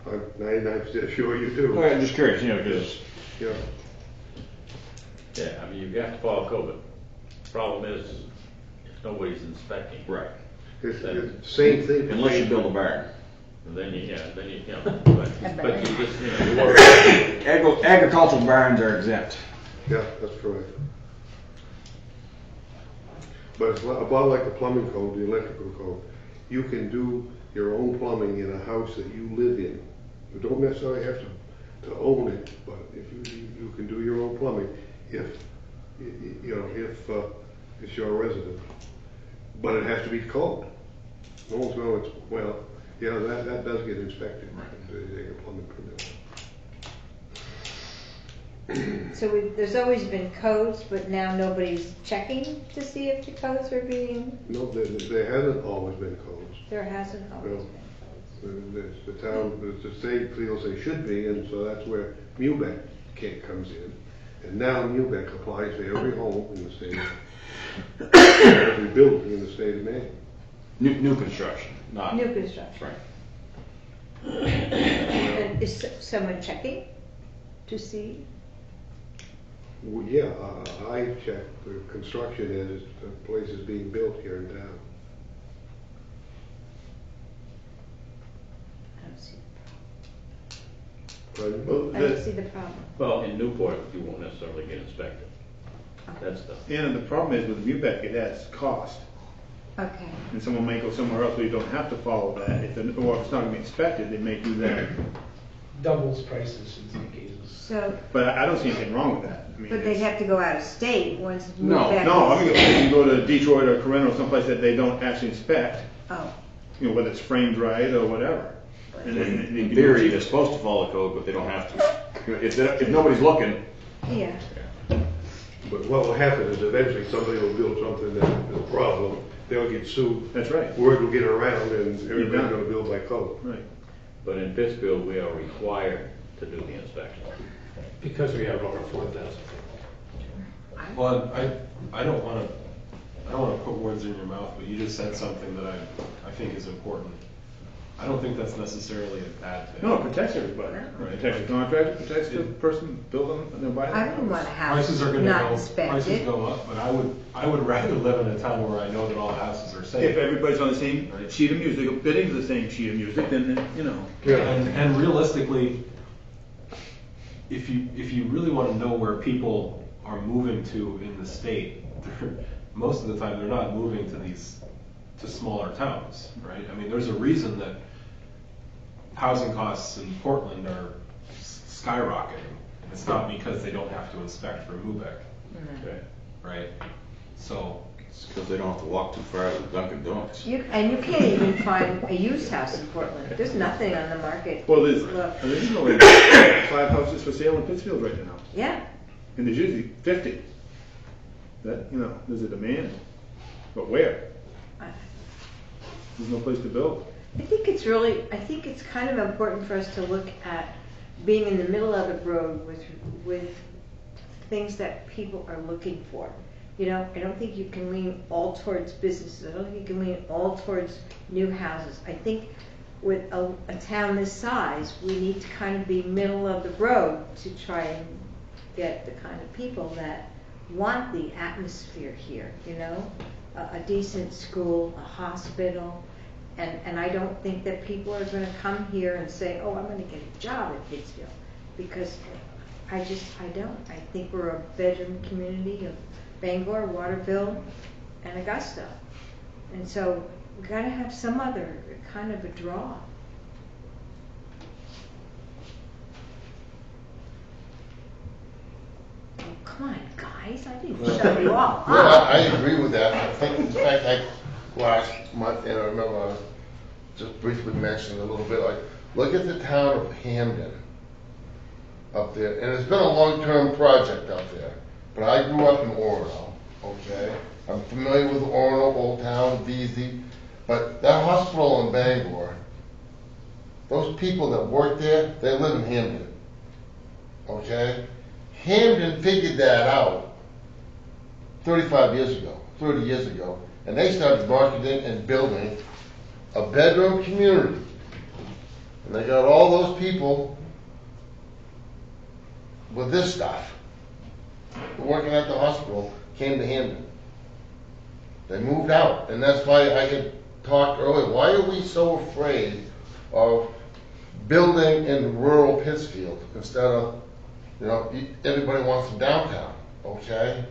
I'm 99% sure you do. I'm just curious, because Yeah. Yeah, I mean, you have to follow code, but the problem is, if nobody's inspecting. right, It's the same thing. unless you build a barn. Then you know, but you just, you know, Agricultural barns are exempt. Yeah, that's correct. But it's about like the plumbing code, the electrical code. You can do your own plumbing in a house that you live in. You don't necessarily have to own it, but if you can do your own plumbing if it's your resident. But it has to be code. No one's going to, well, yeah, that does get inspected. The plumbing permit. So there's always been codes, but now nobody's checking to see if the codes are being, No, there hasn't always been codes. there hasn't always No. been. The town, the state feels they should be, and so that's where MUBEC comes in. And now MUBEC applies to every home in the state, every building in the state of Maine. New construction, not. New construction. Right. And is someone checking to see? Well, yeah, I checked the construction as the place is being built here in town. I don't see But I don't see the problem. well, in Newport, you won't necessarily get inspected. That's the. And the problem is with MUBEC, it adds cost. Okay. And someone may go somewhere else where you don't have to follow that. Or if it's not going to be inspected, they may do that. Doubles prices in some cases. So, But I don't see anything wrong with that. I mean, but they'd have to go out of state once it's moved No, back. No, I mean, if you go to Detroit or Corinth or someplace that they don't actually inspect, Oh, whether it's framed right or whatever. And then they In can theory, do they're it. supposed to follow code, but they don't have to. If nobody's looking, yeah. what will happen is eventually somebody will build something that's a problem, they'll get sued. That's right. Word will get around and everybody's done. gonna build by code. Right. But in Pittsfield, we are required to do the inspection. Because we have over 4,000 people. Well, I don't want to put words in your mouth, but you just said something that I think is important. I don't think that's necessarily a bad thing. No, it protects everybody. Right. Protects the contractor, protects the person building and buying the I wouldn't want a Prices are house going to not go, prices inspected. go up, but I would rather live in a town where I know that all houses are safe. If everybody's on the same sheet of music, bidding to the same sheet of music, then, And realistically, if you really want to know where people are moving to in the state, most of the time, they're not moving to smaller towns, right? I mean, there's a reason that housing costs in Portland are skyrocketing. And it's not because they don't have to inspect for MUBEC, right? So. It's because they don't have to walk too far to Dunkin' Donuts. And you can't even find a used house in Portland. There's nothing on the market. Well, there's only 5 houses for sale in Pittsfield right now. Yeah. And there's usually 50. That, there's a demand. But where? There's no place to build. I think it's kind of important for us to look at being in the middle of the road with things that people are looking for. I don't think you can lean all towards businesses. I don't think you can lean all towards new houses. I think with a town this size, we need to kind of be middle of the road to try and get the kind of people that want the atmosphere here, a decent school, a hospital, and I don't think that people are going to come here and say, oh, I'm going to get a job at Pittsfield, because I don't. I think we're a bedroom community of Bangor, Waterville, and Augusta, and so we've got to have some other kind of a draw. Oh, come on, guys! I didn't shut you all up. No, I agree with that. I think, in fact, last month, and I remember I just briefly mentioned a little bit, look at the town of Hamden up there, and it's been a long-term project up there. But I grew up in Orono, okay? I'm familiar with Orono, Old Town, Vesey, but that hospital in Bangor, those people that work there, they live in Hamden, okay? Hamden figured that out 30 years ago, and they started marketing and building a bedroom community. And they got all those people with this stuff working at the hospital came to Hamden. They moved out, and that's why I had talked earlier. Why are we so afraid of building in rural Pittsfield instead of, everybody wants them downtown, okay?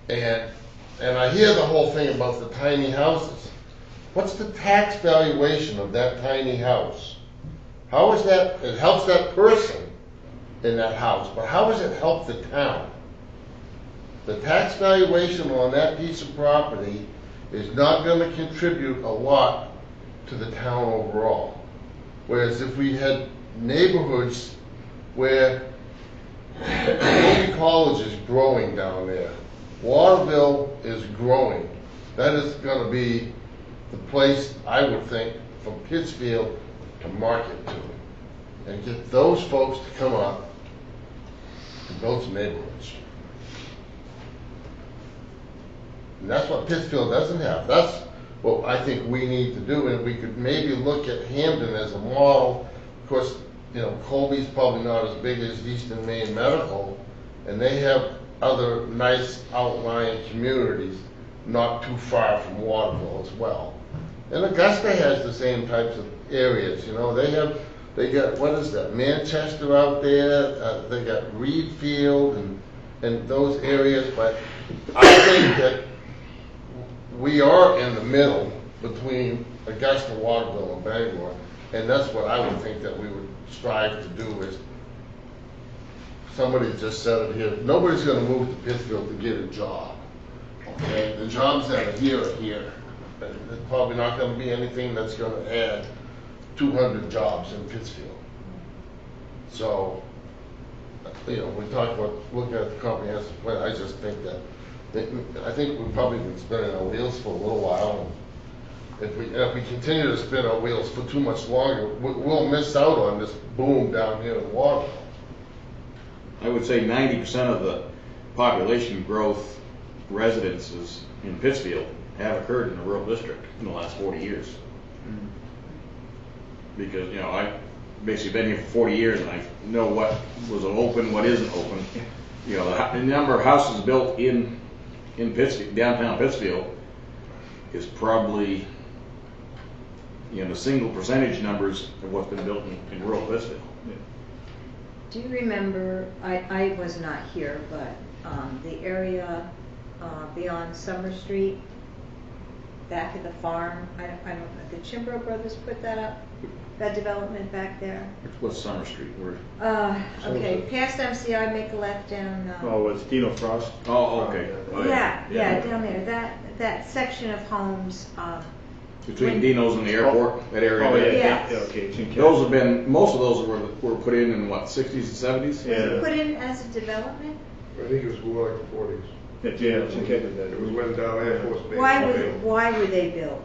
And I hear the whole thing about the tiny houses. What's the tax valuation of that tiny house? How is that? It helps that person in that house, but how does it help the town? The tax valuation on that piece of property is not going to contribute a lot to the town overall. Whereas if we had neighborhoods where Colby College is growing down there, Waterville is growing, that is going to be the place, I would think, from Pittsfield to market to, and get those folks to come up and build some neighborhoods. And that's what Pittsfield doesn't have. That's what I think we need to do, and we could maybe look at Hamden as a model. Of course, Colby's probably not as big as Eastern Maine Medical, and they have other nice outlying communities not too far from Waterville as well. And Augusta has the same types of areas. They got, what is that, Manchester out there, they got Reedfield and those areas, but I think that we are in the middle between Augusta, Waterville, and Bangor, and that's what I would think that we would strive to do. Is somebody just said it here, nobody's going to move to Pittsfield to get a job, okay? The jobs that are here, there's probably not going to be anything that's going to add 200 jobs in Pittsfield. So, we talk about looking at the comprehensive plan. I just think that I think we've probably been spinning our wheels for a little while. And if we continue to spin our wheels for too much longer, we'll miss out on this boom down here in Waterville. I would say 90% of the population growth residences in Pittsfield have occurred in the rural district in the last 40 years. Because, I've basically been here for 40 years and I know what was open, what isn't open. The number of houses built in Pittsfield, downtown Pittsfield, is probably, the single percentage numbers of what's been built in rural Pittsfield. Do you remember, I was not here, but the area beyond Summer Street, back at the farm. I don't know, the Chimbrow Brothers put that up, that development back there. What's Summer Street? Where? Okay, past MCI, make a left down. Oh, it's Dino Frost. Oh, okay. Oh, Yeah, down there, that section of homes, Between Dino's and the airport, that area. Oh, yeah, there. Yes. yeah, okay. it's in Those have been, most of those were put in what, 60s and 70s? was it put in as a development? I think it was more like the 40s. Yeah, it's in Kent. It was when Dow Air Force Base. Why were they built?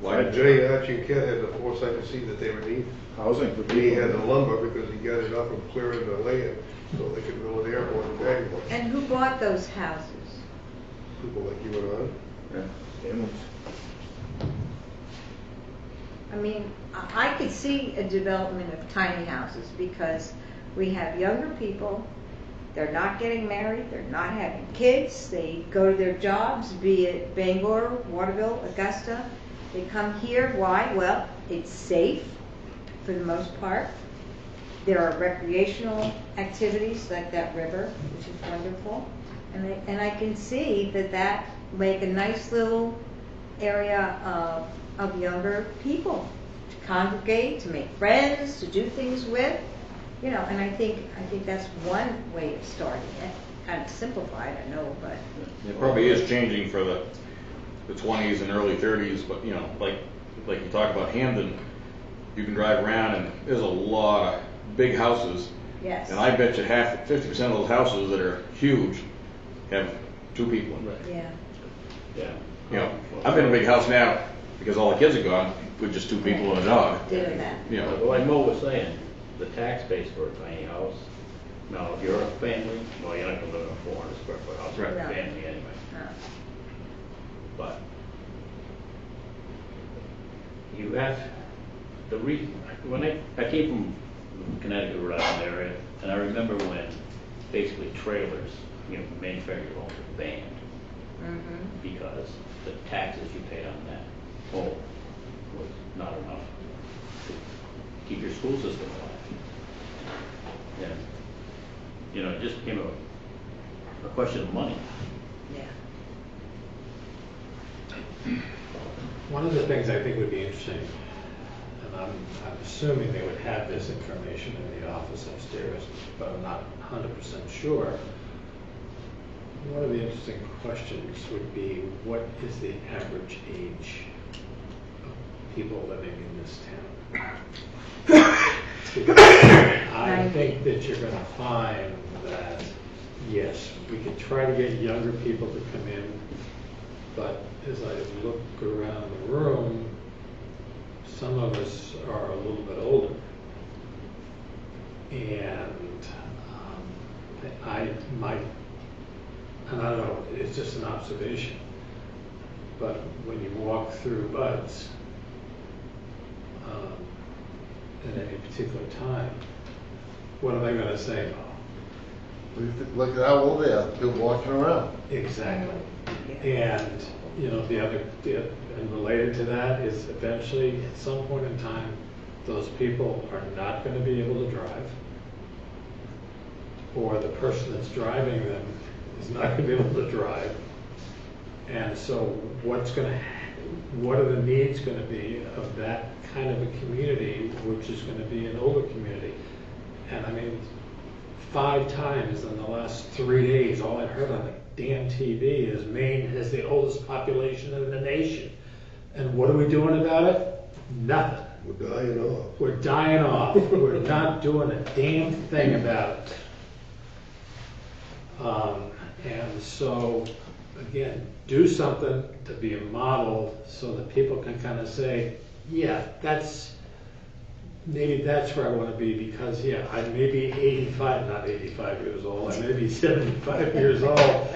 Why? Jay Archie Kent had the foresight to see that they were needed. Housing for He people. had the lumber because he got it up and cleared the land so they could build an airport in Bangor. And who bought those houses? People like you and Families. I mean, I could see a development of tiny houses because we have younger people, they're not getting married, they're not having kids, they go to their jobs, be it Bangor, Waterville, Augusta. They come here, why? Well, it's safe for the most part. There are recreational activities like that river, which is wonderful. And I can see that make a nice little area of younger people to congregate, to make friends, to do things with, you know. And I think that's one way of starting it. Kind of simplified, I know, but It probably is changing for the 20s and early 30s, but you know, like you talk about Hamden, you can drive around and there's a lot of big houses. yes. And I bet you 50% of those houses that are huge have 2 people in it. Yeah. Yeah. You know, I'm in a big house now because all the kids are gone with just 2 people and a dog. Did that. You know, But like Mo was saying, the tax base for a tiny house, now if you're a family, well, you're not gonna live in a 400 square foot house, you're a No. family anyway. No. But you have, the reason, when I came from Connecticut, Rhode Island area, and I remember when basically trailers, you know, manufactured homes were banned because the taxes you paid on that home was not enough to keep your school system alive. And, you know, it just became a question of money. Yeah. One of the things I think would be interesting, and I'm assuming they would have this information in the office upstairs, but I'm not 100% sure. One of the interesting questions would be, what is the average age of people living in this town? I think that you're going to find that, yes, we could try to get younger people to come in, but as I look around the room, some of us are a little bit older. And and I don't know, it's just an observation, but when you walk through Bud's at any particular time, what am I going to say? Look at how old they are, people walking around. Exactly. And, you know, and related to that is eventually, at some point in time, those people are not going to be able to drive, or the person that's driving them is not going to be able to drive. And so what are the needs going to be of that kind of a community, which is going to be an older community? And I mean, 5 times in the last 3 days, all I heard on the damn TV is Maine has the oldest population in the nation. And what are we doing about it? Nothing. We're dying off. We're dying off. We're not doing a damn thing about it. And so, again, do something to be a model so that people can kind of say, yeah, maybe that's where I want to be, because, yeah, I may be not 85 years old, I may be 75 years old,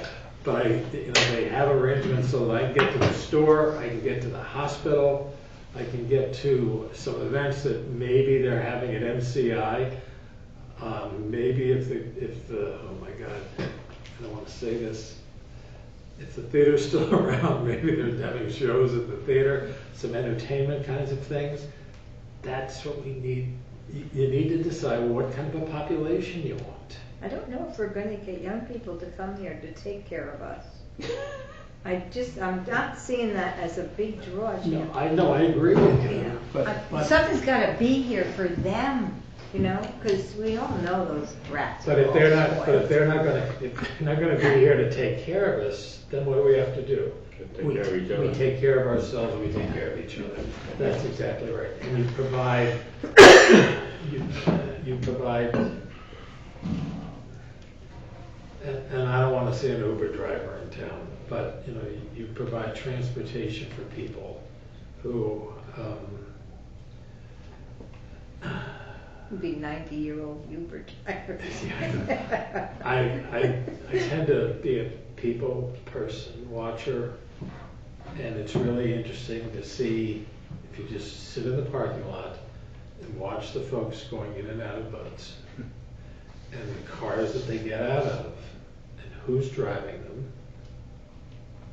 but they have arrangements so that I can get to the store, I can get to the hospital, I can get to some events that maybe they're having at MCI. Maybe if the oh my God, I don't want to say this, if the theater's still around, maybe they're having shows at the theater, some entertainment kinds of things. That's what we need. You need to decide what kind of a population you want. I don't know if we're gonna get young people to come here to take care of us. I'm not seeing that as a big draw, Jim. I agree with you, Yeah. but Something's gotta be here for them, you know, because we all know those rats. But if they're not gonna be here to take care of us, then what do we have to do? Take care of each other. We take care of ourselves and we take care of each other. That's exactly right. And you provide, and I don't wanna see an Uber driver in town, but, you know, you provide transportation for people who, Be 90-year-old Uber drivers. I tend to be a people person, watcher, and it's really interesting to see if you just sit in the parking lot and watch the folks going in and out of boats and the cars that they get out of and who's driving them,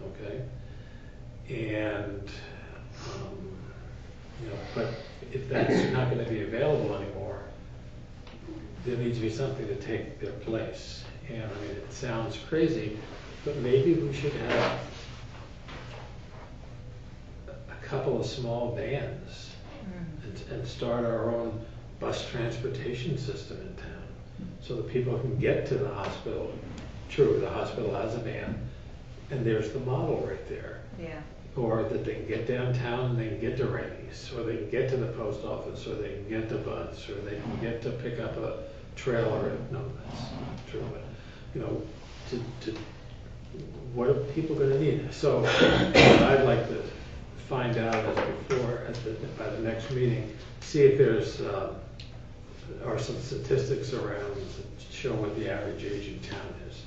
okay? And, you know, but if that's not going to be available anymore, there needs to be something to take their place. And I mean, it sounds crazy, but maybe we should have a couple of small vans and start our own bus transportation system in town so that people can get to the hospital. True, the hospital has a van, and there's the model right there. Yeah. Or that they can get downtown and they can get to Rennie's, or they can get to the post office, or they can get to Bud's, or they can get to pick up a trailer. No, that's not true, but, you know, what are people going to need? So what I'd like to find out is by the next meeting, see if there's are some statistics around that show what the average age in town is,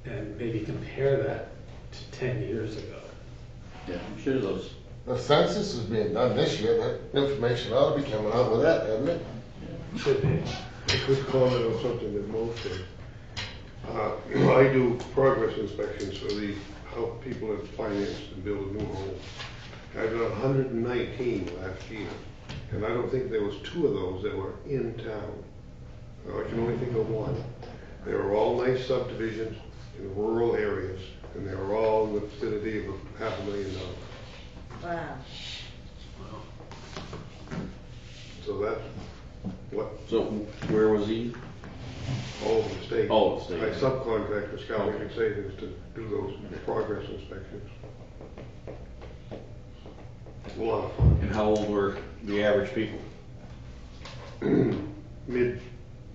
and maybe compare that to 10 years ago. Yeah, I'm sure those. The census is being done this year, that information ought to be coming out with that, hasn't it? Should be. A quick comment on something that Mo said. I do progress inspections for the how people have financed and built a new home. I did 119 last year, and I don't think there was 2 of those that were in town. I can only think of 1. They were all nice subdivisions in rural areas, and they were all in the vicinity of $500,000. Wow. So that's what So where was he? all of the state. All of the state. I subcontract for Scouting and Savings to do those progress inspections. A lot of fun. And how old were the average people? mid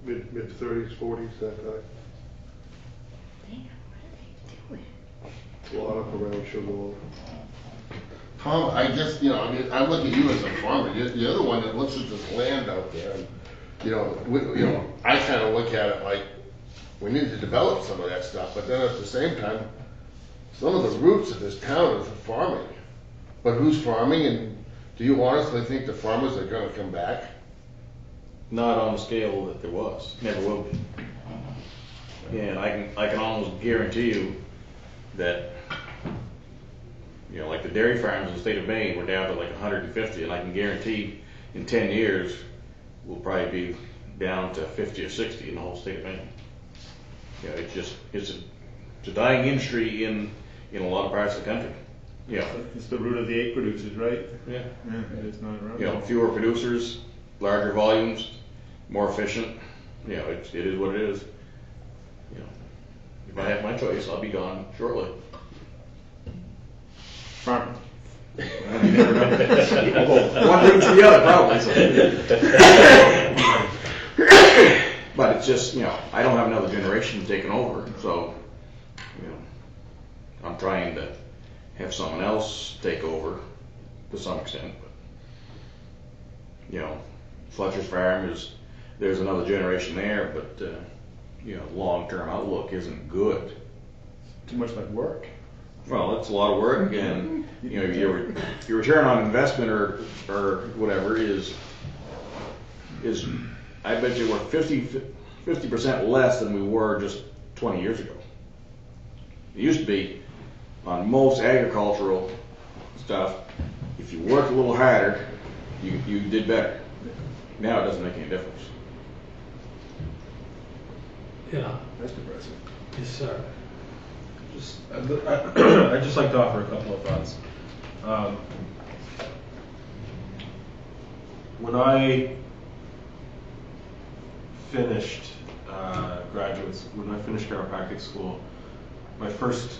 30s, 40s, that time. Damn, what are they doing? A lot up around Sugarloaf. Tom, I guess, you know, I mean, I look at you as a farmer, you're the one that looks at this land out there, and, you know, I kind of look at it like, we need to develop some of that stuff, but then at the same time, some of the roots of this town is farming. But who's farming, and do you honestly think the farmers are gonna come back? Not on the scale that there was, never will be. And I can almost guarantee you that, you know, like the dairy farms in the state of Maine were down to like 150, and I can guarantee in 10 years we'll probably be down to 50 or 60 in the whole state of Maine. You know, it's a dying industry in a lot of parts of the country. Yeah. It's the root of the egg producers, right? Yeah. Yeah, it's not around. You know, fewer producers, larger volumes, more efficient. You know, it is what it is. You know, if I have my choice, I'll be gone shortly. Farming. You never know. I'll go one route to the other, probably. So. But it's just, you know, I don't have another generation taking over, so, you know, I'm trying to have someone else take over to some extent. But, you know, Fletcher's Farm there's another generation there, but, you know, long-term outlook isn't good. Too much like work. Well, it's a lot of work, and you know your return on investment or whatever is I bet you we're 50% less than we were just 20 years ago. It used to be on most agricultural stuff, if you worked a little harder, you did better. Now it doesn't make any difference. Yeah. That's depressing. Yes, sir. I'd just like to offer a couple of thoughts. When I finished when I finished chiropractic school, my first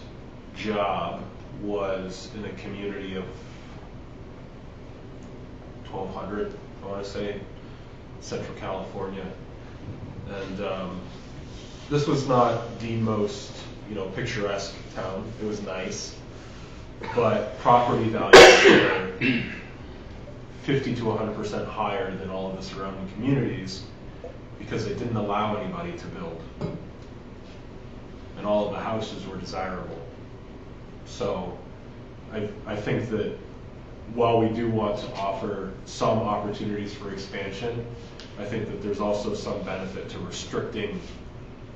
job was in a community of 1,200, I want to say, Central California, and this was not the most picturesque town. It was nice, but property values were 50 to 100% higher than all of the surrounding communities because they didn't allow anybody to build, and all of the houses were desirable. So I think that while we do want to offer some opportunities for expansion, I think that there's also some benefit to restricting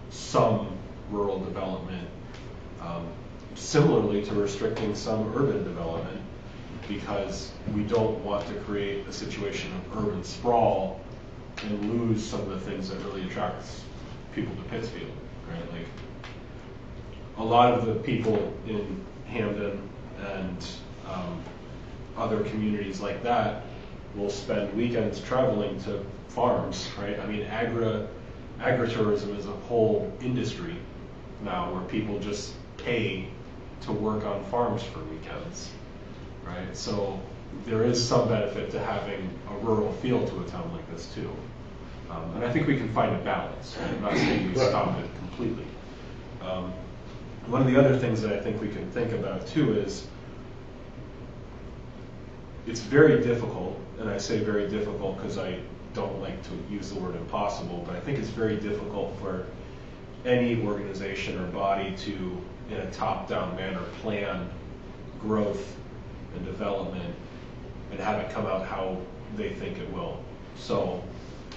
some rural development, similarly to restricting some urban development, because we don't want to create a situation of urban sprawl and lose some of the things that really attracts people to Pittsfield, right? Like, a lot of the people in Hamden and other communities like that will spend weekends traveling to farms, right? I mean, agritourism is a whole industry now where people just pay to work on farms for weekends, right? So there is some benefit to having a rural feel to a town like this too. And I think we can find a balance. I'm not saying we stop it completely. One of the other things that I think we can think about too is it's very difficult, and I say very difficult because I don't like to use the word impossible, but I think it's very difficult for any organization or body to, in a top-down manner, plan growth and development and have it come out how they think it will. So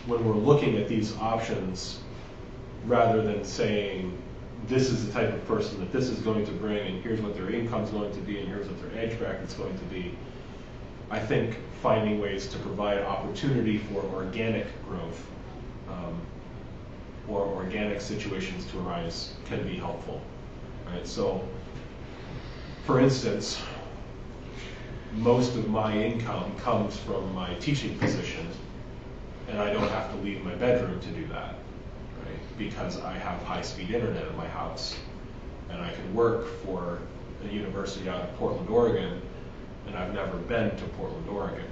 when we're looking at these options, rather than saying this is the type of person that this is going to bring and here's what their income's going to be and here's what their age bracket's going to be, I think finding ways to provide opportunity for organic growth or organic situations to arise can be helpful, right? So, for instance, most of my income comes from my teaching position, and I don't have to leave my bedroom to do that, right? Because I have high-speed internet in my house, and I can work for a university out of Portland, Oregon, and I've never been to Portland, Oregon.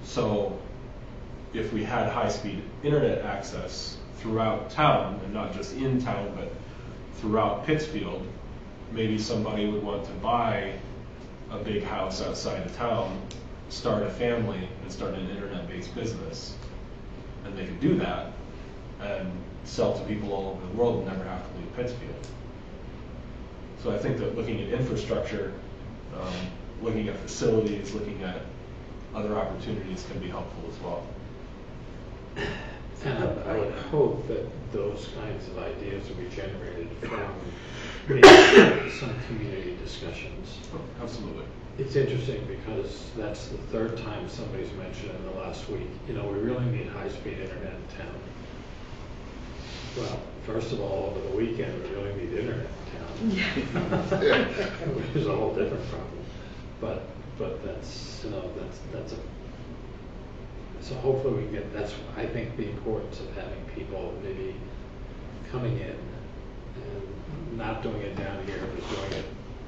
So if we had high-speed internet access throughout town, and not just in town, but throughout Pittsfield, maybe somebody would want to buy a big house outside of town, start a family, and start an internet-based business. And they could do that and sell to people all over the world and never have to leave Pittsfield. So I think that looking at infrastructure, looking at facilities, looking at other opportunities can be helpful as well. And I would hope that those kinds of ideas will be generated from maybe some community discussions. Absolutely. It's interesting because that's the third time somebody's mentioned in the last week, we really need high-speed internet in town. Well, first of all, over the weekend, we really need internet in town. Which is a whole different problem. But that's, that's a, so hopefully we can get, that's, I think, the importance of having people maybe coming in and not doing it down here, but doing it,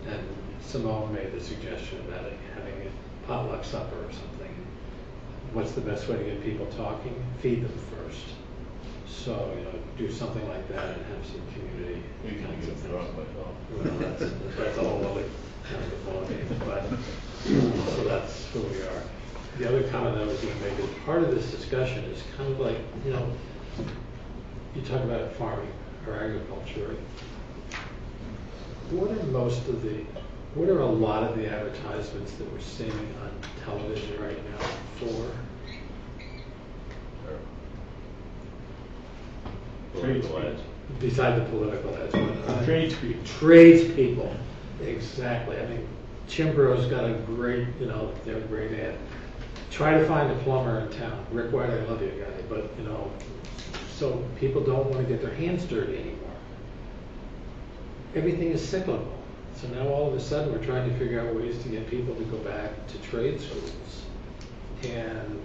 and Simone made the suggestion about it, having a potluck supper or something. What's the best way to get people talking? Feed them first. So, do something like that and have some community kinds of things. Well, that's a whole other kind of a ballgame, but so that's who we are. The other comment I was going to make is part of this discussion is kind of like, you talk about farming or agriculture. What are a lot of the advertisements that we're seeing on television right now for? Political ads. Beside the political ads. Tradespeople. Tradespeople. Exactly. I mean, Chimbro's got a great, they're a great ad. Try to find a plumber in town. Rick White, I love you, guy, but, So people don't want to get their hands dirty anymore. Everything is cyclical. So now all of a sudden we're trying to figure out ways to get people to go back to trade schools. And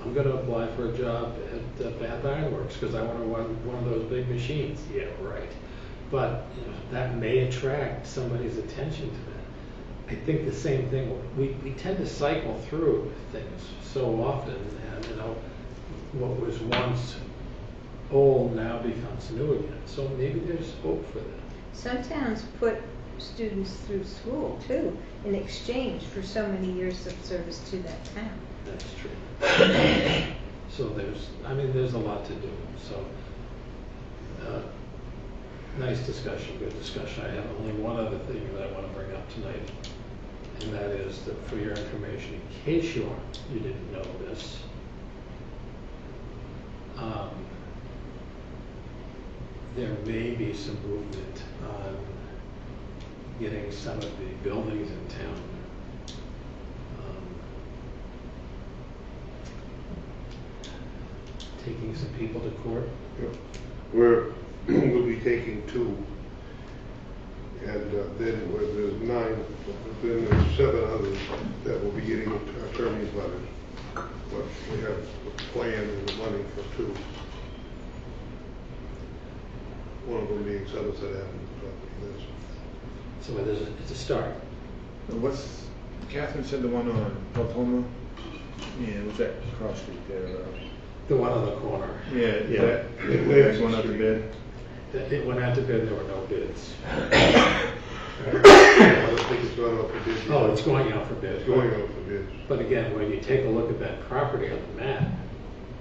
I'm going to apply for a job at Bath Iron Works because I want to run one of those big machines. Yeah, right. But you know, that may attract somebody's attention to that. I think the same thing. We tend to cycle through things so often, and you know, what was once old now becomes new again. So maybe there's hope for that. Some towns put students through school too, in exchange for so many years of service to that town. That's true. So there's a lot to do. So, nice discussion, good discussion. I have only one other thing that I want to bring up tonight, and that is that for your information, in case you didn't know this, there may be some movement on getting some of the buildings in town taking some people to court. We'll be taking 2, and then there's 9, then there's 7 others that will be getting attorney's letters. But we have a plan and the money for 2. One of them being Somerset Avenue. So it's a start. Catherine said the one on Altoma? Yeah, what's that cross street there? The one on the corner. Yeah. That's one out to bid. It went out to bid, there were no bids. I don't think it's gone out for bid. Oh, it's going out for bid. It's going out for bids. But again, when you take a look at that property on the map,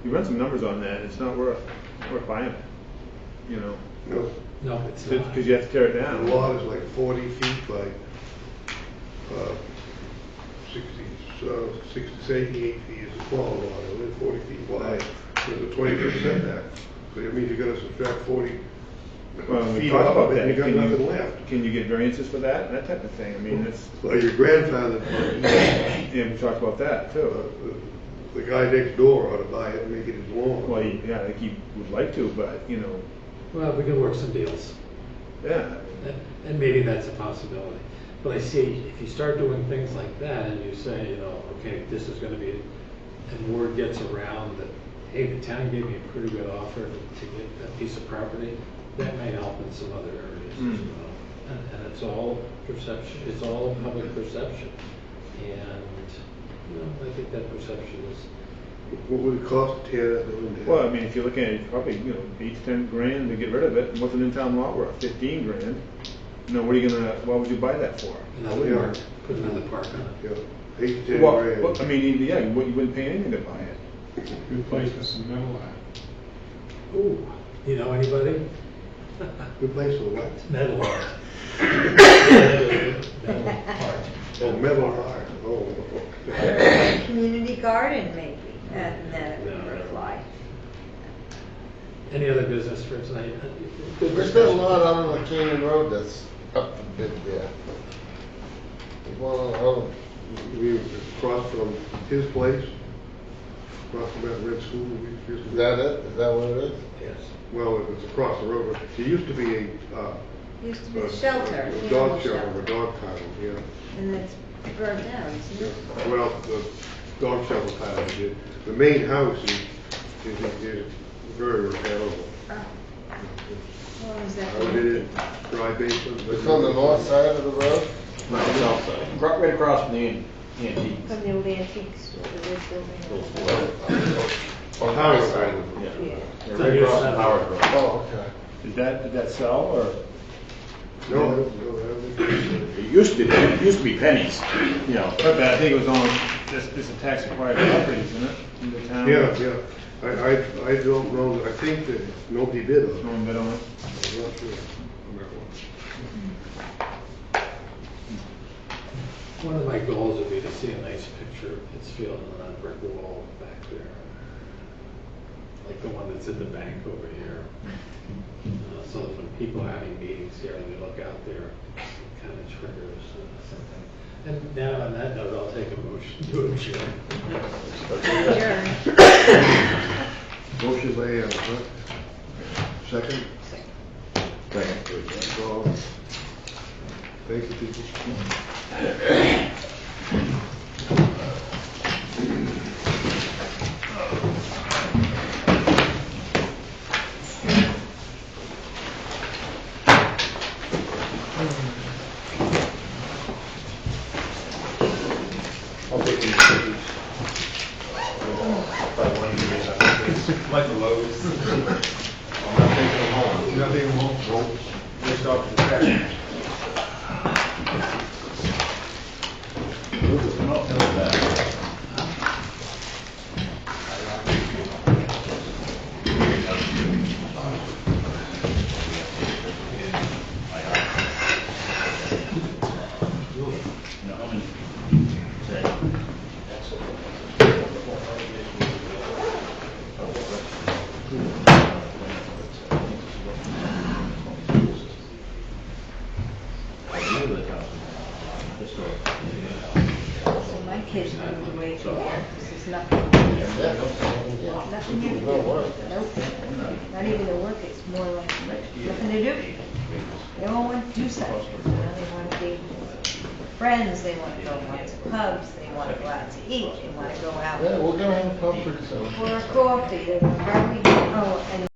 You run some numbers on that, it's not worth buying it, you know? no, it's not. Because you have to tear it down. The lot is like 40 feet by 68 feet is a small lot, only 40 feet wide. There's a 20% setback. So it means you're going to subtract 40 Well, we feet talked off about of it, that. and you got nothing left. Can you get variances for that type of thing? I mean, it's, Well, your grandfather, yeah, we talked about that too. the guy next door ought to buy it and make it his lawn. Well, yeah, I think he would like to, but, you know, Well, we can work some deals. yeah. And maybe that's a possibility. But I see, if you start doing things like that and you say, you know, okay, this is going to be, and word gets around that, hey, the town gave me a pretty good offer to get that piece of property, that may help in some other areas as well. And it's all perception, it's all public perception. And, you know, I think that perception is, What would it cost to tear that building down? Well, I mean, if you're looking at it, probably, 8 to 10 grand to get rid of it, and what's an in-town lot worth? 15 grand. You know, why would you buy that for? another park, put another park on it. Yeah, 8 to 10 Well, grand. I mean, yeah, you wouldn't pay anything to buy it. Good place for some metal art. Ooh, you know anybody? Good place for what? Metal art. Oh, metal art. Oh. Community garden maybe, and that would apply. Any other business for tonight? Good Where's that discussion. lot out on the Canyon Road that's up to bid there? There's one on, We across from his place, across from that red school. is that it? Is that what it is? Yes. Well, it's across the road. It used to be Used to be a shelter, a animal dog shelter. shelter, a dog kennel, yeah. And that's burned down, isn't it? Well, the dog shelter part of it. The main house is very repairable. Oh. How long is that? I did it, dry basement. It's on the north side of the road? No, south side. Right across from the antiques. From the old antique store, the red building. On Howard the side. Road. Yeah, right across from Howard Road. Oh, okay. Did that sell, or? No, It used to be pennies, you know. But I think it was on, this a tax acquired property, isn't it, in the town? yeah. I don't know, I think that nobody bid on it. No one bid on it? I'm not sure on that one. One of my goals would be to see a nice picture of Pittsfield on that brick wall back there. Like the one that's in the bank over here. So that when people are having meetings here and they look out there, it kind of triggers something. And now on that note, I'll take a motion to adjourn. Adjourn. Motion by Al, huh? Second? Second. So, thank you, people. I'll take these cookies. Probably one of these, like the Lowe's. I'm not taking them home. You're not taking them home? Nope. Just off to the trash. So my kids moved away from here, this is nothing. Nothing here to do. Nope. Not even to work, it's more like nothing to do. They all want to do something, you know, they want to be with friends, they want to go out to pubs, they want to go out to eat, they want to go out Yeah, we're gonna have a pub pretty soon. for a coffee, they want to probably, oh, and